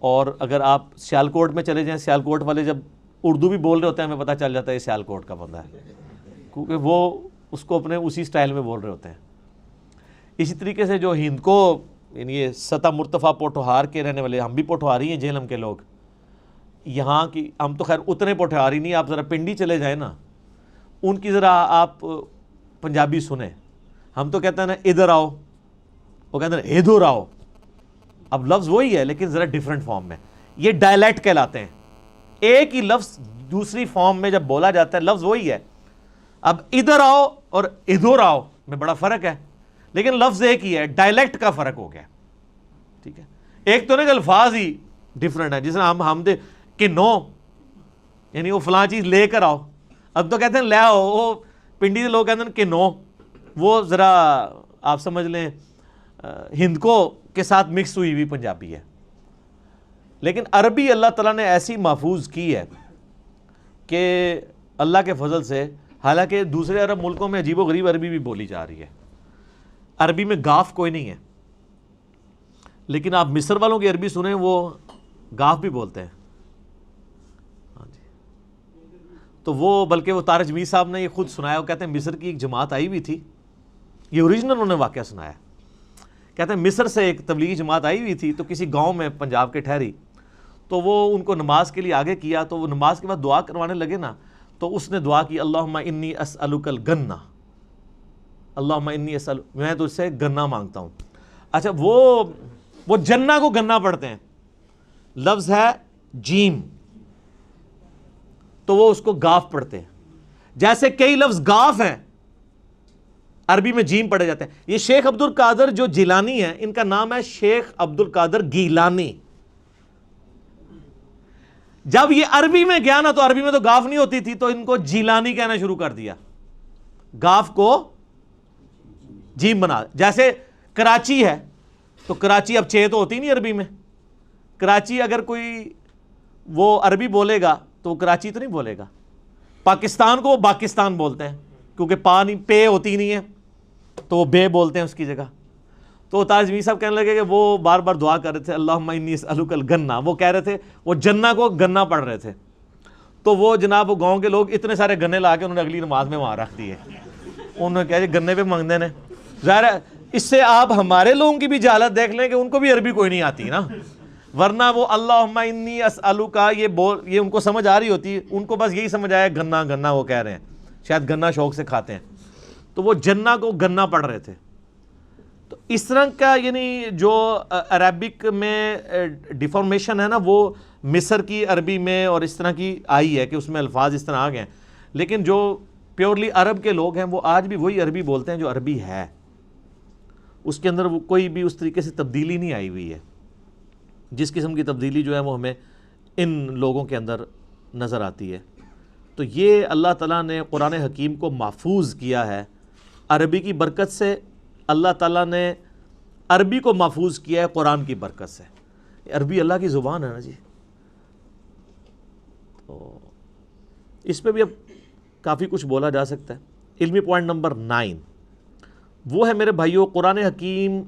اور اگر آپ سیالکوٹ میں چلے جائیں، سیالکوٹ والے جب اردو بھی بول رہے ہوتے ہیں ہمیں پتہ چل جاتا ہے یہ سیالکوٹ کا بندہ ہے، کیونکہ وہ اس کو اپنے اسی سٹائل میں بول رہے ہوتے ہیں. اسی طریقے سے جو ہند کو یعنی یہ سطح مرتفع پوٹھوہار کے رہنے والے، ہم بھی پوٹھوہاری ہیں جہلم کے لوگ، یہاں کی ہم تو خیر اتنے پوٹھوہاری نہیں، آپ ذرا پنڈی چلے جائیں نا، ان کی ذرا آپ پنجابی سنیں. ہم تو کہتے ہیں نا ادھر آؤ، وہ کہتے ہیں ادھر آؤ. اب لفظ وہی ہے لیکن ذرا ڈیفرنٹ فارم میں. یہ ڈائلیکٹ کہلاتے ہیں. ایک ہی لفظ دوسری فارم میں جب بولا جاتا ہے لفظ وہی ہے. اب ادھر آؤ اور ادھر آؤ میں بڑا فرق ہے، لیکن لفظ ایک ہی ہے، ڈائلیکٹ کا فرق ہو گیا. ٹھیک ہے، ایک تو نا کہ الفاظ ہی ڈیفرنٹ ہے. جس طرح ہم دے کہ نو یعنی وہ فلاں چیز لے کر آؤ، اب تو کہتے ہیں لے آؤ. وہ پنڈی کے لوگ کہتے ہیں کہ نو، وہ ذرا آپ سمجھ لیں ہند کو کے ساتھ مکس ہوئی ہوئی پنجابی ہے، لیکن عربی اللہ تعالیٰ نے ایسی محفوظ کی ہے کہ اللہ کے فضل سے، حالانکہ دوسرے عرب ملکوں میں عجیب و غریب عربی بھی بولی جا رہی ہے، عربی میں گاف کوئی نہیں ہے، لیکن آپ مصر والوں کی عربی سنیں وہ گاف بھی بولتے ہیں۔ ہاں جی، تو وہ بلکہ وہ طارق جمیل صاحب نے یہ خود سنایا، وہ کہتے ہیں مصر کی ایک جماعت آئی ہوئی تھی، یہ اوریجنل انہوں نے واقعہ سنایا، کہتے ہیں مصر سے ایک تبلیغی جماعت آئی ہوئی تھی، تو کسی گاؤں میں پنجاب کے ٹھہری، تو وہ ان کو نماز کے لیے آگے کیا، تو وہ نماز کے بعد دعا کروانے لگے نا، تو اس نے دعا کی اللہم انی اسألک الگنہ، اللہم انی اسألک، میں تو اس سے گنہ مانگتا ہوں۔ اچھا وہ جنہ کو گنہ پڑھتے ہیں، لفظ ہے جیم، تو وہ اس کو گاف پڑھتے ہیں، جیسے کئی لفظ گاف ہیں عربی میں جیم پڑھے جاتے ہیں۔ یہ شیخ عبد القادر جو جیلانی ہیں، ان کا نام ہے شیخ عبد القادر گیلانی۔ جب یہ عربی میں گیا نا، تو عربی میں تو گاف نہیں ہوتی تھی، تو ان کو جیلانی کہنا شروع کر دیا، گاف کو جیم بنا۔ جیسے کراچی ہے، تو کراچی اب چھ تو ہوتی نہیں عربی میں، کراچی اگر کوئی وہ عربی بولے گا تو وہ کراچی تو نہیں بولے گا۔ پاکستان کو وہ باکستان بولتے ہیں، کیونکہ پا نہیں، پے ہوتی نہیں ہے، تو وہ بے بولتے ہیں اس کی جگہ۔ تو طارق جمیل صاحب کہنے لگے کہ وہ بار بار دعا کر رہے تھے اللہم انی اسألک الگنہ، وہ کہہ رہے تھے، وہ جنہ کو گنہ پڑھ رہے تھے، تو وہ جناب وہ گاؤں کے لوگ اتنے سارے گنے لا کے انہوں نے اگلی نماز میں وہاں رکھ دیے، انہوں نے کہا گنے پہ مانگتے ہیں۔ ظاہر ہے اس سے آپ ہمارے لوگوں کی بھی جہالت دیکھ لیں کہ ان کو بھی عربی کوئی نہیں آتی نا، ورنہ وہ اللہم انی اسألک یہ ان کو سمجھ آ رہی ہوتی، ان کو بس یہی سمجھ آیا گنا گنا وہ کہہ رہے ہیں، شاید گنا شوق سے کھاتے ہیں، تو وہ جنہ کو گنا پڑھ رہے تھے۔ تو اس طرح کا یعنی جو عربک میں ڈیفارمیشن ہے نا، وہ مصر کی عربی میں اور اس طرح کی آئی ہے کہ اس میں الفاظ اس طرح آ گئے ہیں، لیکن جو پیورلی عرب کے لوگ ہیں وہ آج بھی وہی عربی بولتے ہیں جو عربی ہے، اس کے اندر وہ کوئی بھی اس طریقے سے تبدیلی نہیں آئی ہوئی ہے۔ جس قسم کی تبدیلی جو ہے وہ ہمیں ان لوگوں کے اندر نظر آتی ہے۔ تو یہ اللہ تعالیٰ نے قرآن حکیم کو محفوظ کیا ہے عربی کی برکت سے، اللہ تعالیٰ نے عربی کو محفوظ کیا ہے قرآن کی برکت سے۔ عربی اللہ کی زبان ہے نا جی، تو اس پہ بھی اب کافی کچھ بولا جا سکتا ہے۔ علمی پوائنٹ نمبر 9 وہ ہے میرے بھائیوں، قرآن حکیم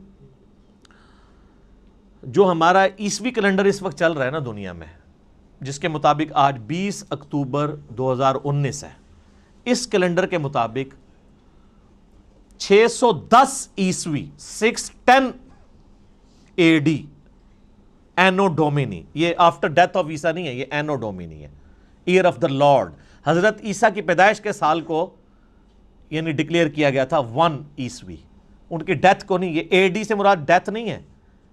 جو ہمارا عیسوی کیلنڈر اس وقت چل رہا ہے نا دنیا میں، جس کے مطابق آج 20 اکتوبر 2019 ہے، اس کیلنڈر کے مطابق 610 عیسوی 610 اے ڈی اینو ڈومینی، یہ آفٹر ڈیتھ آف عیسیٰ نہیں ہے، یہ اینو ڈومینی ہے، ایئر آف دا لارڈ، حضرت عیسیٰ کی پیدائش کے سال کو یعنی ڈکلیئر کیا گیا تھا 1 عیسوی، ان کی ڈیتھ کو نہیں، یہ اے ڈی سے مراد ڈیتھ نہیں ہے،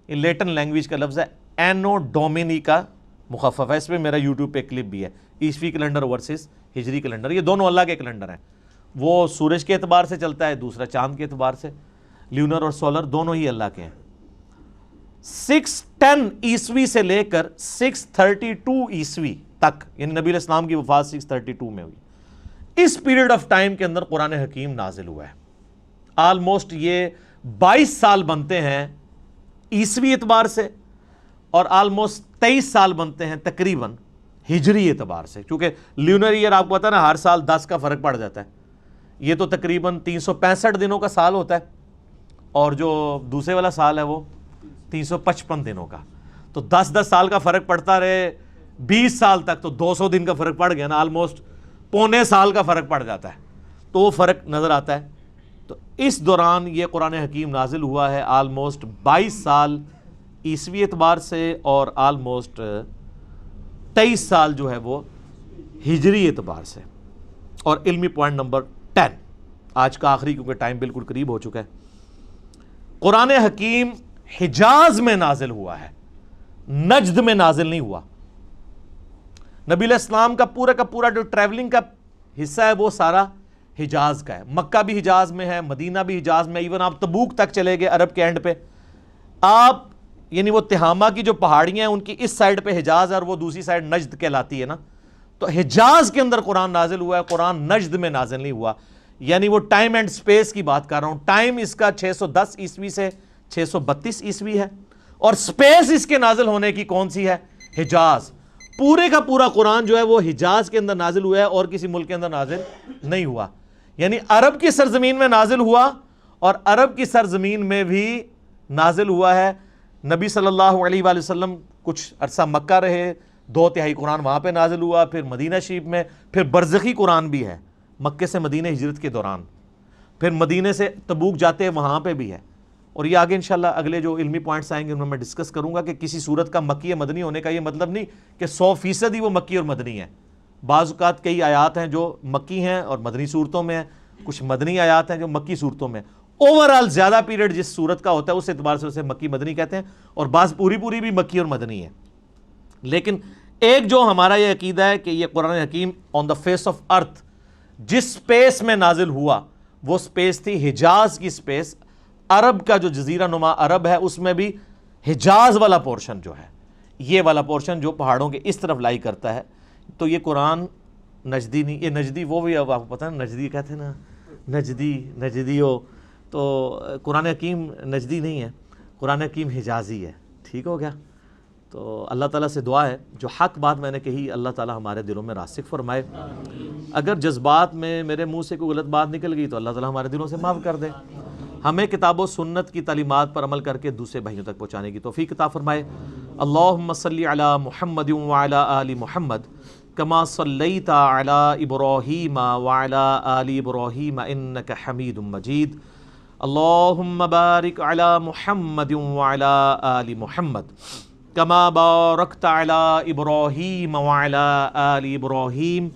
یہ لیٹن لینگویج کا لفظ ہے، اینو ڈومینی کا مخفف ہے۔ اس پہ میرا یوٹیوب پہ کلپ بھی ہے، عیسوی کیلنڈر ورسز ہجری کیلنڈر، یہ دونوں اللہ کے کیلنڈر ہیں، وہ سورج کے اعتبار سے چلتا ہے، دوسرا چاند کے اعتبار سے، لیونر اور سولر دونوں ہی اللہ کے ہیں۔ 610 عیسوی سے لے کر 632 عیسوی تک، یعنی نبی علیہ السلام کی وفات 632 میں ہوئی، اس پیریڈ آف ٹائم کے اندر قرآن حکیم نازل ہوا ہے۔ آلموسٹ یہ 22 سال بنتے ہیں عیسوی اعتبار سے، اور آلموسٹ 23 سال بنتے ہیں تقریباً ہجری اعتبار سے، کیونکہ لیونر ایئر آپ کو پتا ہے نا ہر سال 10 کا فرق پڑ جاتا ہے، یہ تو تقریباً 365 دنوں کا سال ہوتا ہے، اور جو دوسرے والا سال ہے وہ 355 دنوں کا، تو 10 سال کا فرق پڑتا رہے 20 سال تک، تو 200 دن کا فرق پڑ گیا نا، آلموسٹ پونے سال کا فرق پڑ جاتا ہے، تو وہ فرق نظر آتا ہے۔ تو اس دوران یہ قرآن حکیم نازل ہوا ہے، آلموسٹ 22 سال عیسوی اعتبار سے، اور آلموسٹ 23 سال جو ہے وہ ہجری اعتبار سے۔ اور علمی پوائنٹ نمبر 10 آج کا آخری، کیونکہ ٹائم بالکل قریب ہو چکا ہے، قرآن حکیم حجاز میں نازل ہوا ہے، نجد میں نازل نہیں ہوا۔ نبی علیہ السلام کا پورا جو ٹریولنگ کا حصہ ہے وہ سارا حجاز کا ہے، مکہ بھی حجاز میں ہے، مدینہ بھی حجاز میں، ایون آپ تبوک تک چلے گئے عرب کے اینڈ پہ، آپ یعنی وہ تہامہ کی جو پہاڑیاں ہیں ان کی اس سائڈ پہ حجاز ہے اور وہ دوسری سائڈ نجد کہلاتی ہے نا، تو حجاز کے اندر قرآن نازل ہوا ہے، قرآن نجد میں نازل نہیں ہوا، یعنی وہ ٹائم اینڈ سپیس کی بات کر رہا ہوں، ٹائم اس کا 610 عیسوی سے 632 عیسوی ہے، اور سپیس اس کے نازل ہونے کی کون سی ہے؟ حجاز۔ پورے کا پورا قرآن جو ہے وہ حجاز کے اندر نازل ہوا ہے اور کسی ملک کے اندر نازل نہیں ہوا، یعنی عرب کی سرزمین میں نازل ہوا، اور عرب کی سرزمین میں بھی نازل ہوا ہے۔ نبی صلی اللہ علیہ وآلہ وسلم کچھ عرصہ مکہ رہے، 2/3 قرآن وہاں پہ نازل ہوا، پھر مدینہ شریف میں، پھر برزخی قرآن بھی ہے مکے سے مدینہ ہجرت کے دوران، پھر مدینے سے تبوک جاتے ہیں وہاں پہ بھی ہے، اور یہ آگے انشاءاللہ اگلے جو علمی پوائنٹس آئیں گے ان میں ڈسکس کروں گا کہ کسی صورت کا مکی یا مدنی ہونے کا یہ مطلب نہیں کہ 100% ہی وہ مکی اور مدنی ہے۔ بعض اوقات کئی آیات ہیں جو مکی ہیں اور مدنی صورتوں میں ہیں، کچھ مدنی آیات ہیں جو مکی صورتوں میں۔ اوورال زیادہ پیریڈ جس صورت کا ہوتا ہے اس اعتبار سے اسے مکی مدنی کہتے ہیں، اور بعض پوری بھی مکی اور مدنی ہے۔ لیکن ایک جو ہمارا یہ عقیدہ ہے کہ یہ قرآن حکیم آن دا فیس آف ارتھ جس سپیس میں نازل ہوا وہ سپیس تھی حجاز کی سپیس۔ عرب کا جو جزیرہ نما عرب ہے اس میں بھی حجاز والا پورشن جو ہے، یہ والا پورشن جو پہاڑوں کے اس طرف لائی کرتا ہے، تو یہ قرآن نجدی نہیں، یہ نجدی وہ بھی اب آپ کو پتہ ہے نجدی کہتے ہیں نا، نجدی ہو، تو قرآن حکیم نجدی نہیں ہے، قرآن حکیم حجازی ہے۔ ٹھیک ہو گیا؟ تو اللہ تعالیٰ سے دعا ہے جو حق بات میں نے کہی اللہ تعالیٰ ہمارے دلوں میں راسخ فرمائے، اگر جذبات میں میرے منہ سے کوئی غلط بات نکل گئی تو اللہ تعالیٰ ہمارے دلوں سے معاف کر دے، ہمیں کتاب و سنت کی تعلیمات پر عمل کر کے دوسرے بھائیوں تک پہنچانے کی توفیق عطا فرمائے۔ اللہم صلی علی محمد وعلی آل محمد کما صلیت علی ابراہیم وعلی آل ابراہیم انک حمید مجید۔ اللہم بارک علی محمد وعلی آل محمد کما بارکت علی ابراہیم وعلی آل ابراہیم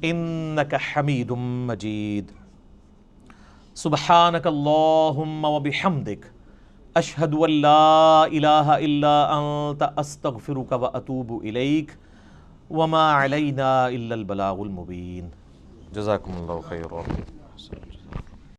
انک حمید مجید۔ سبحانک اللہم وبحمدک اشہد ان لا الہ الا انت استغفرک واتوب الیک وما علینا الا البلاغ المبین۔ جزاکم اللہ خیر۔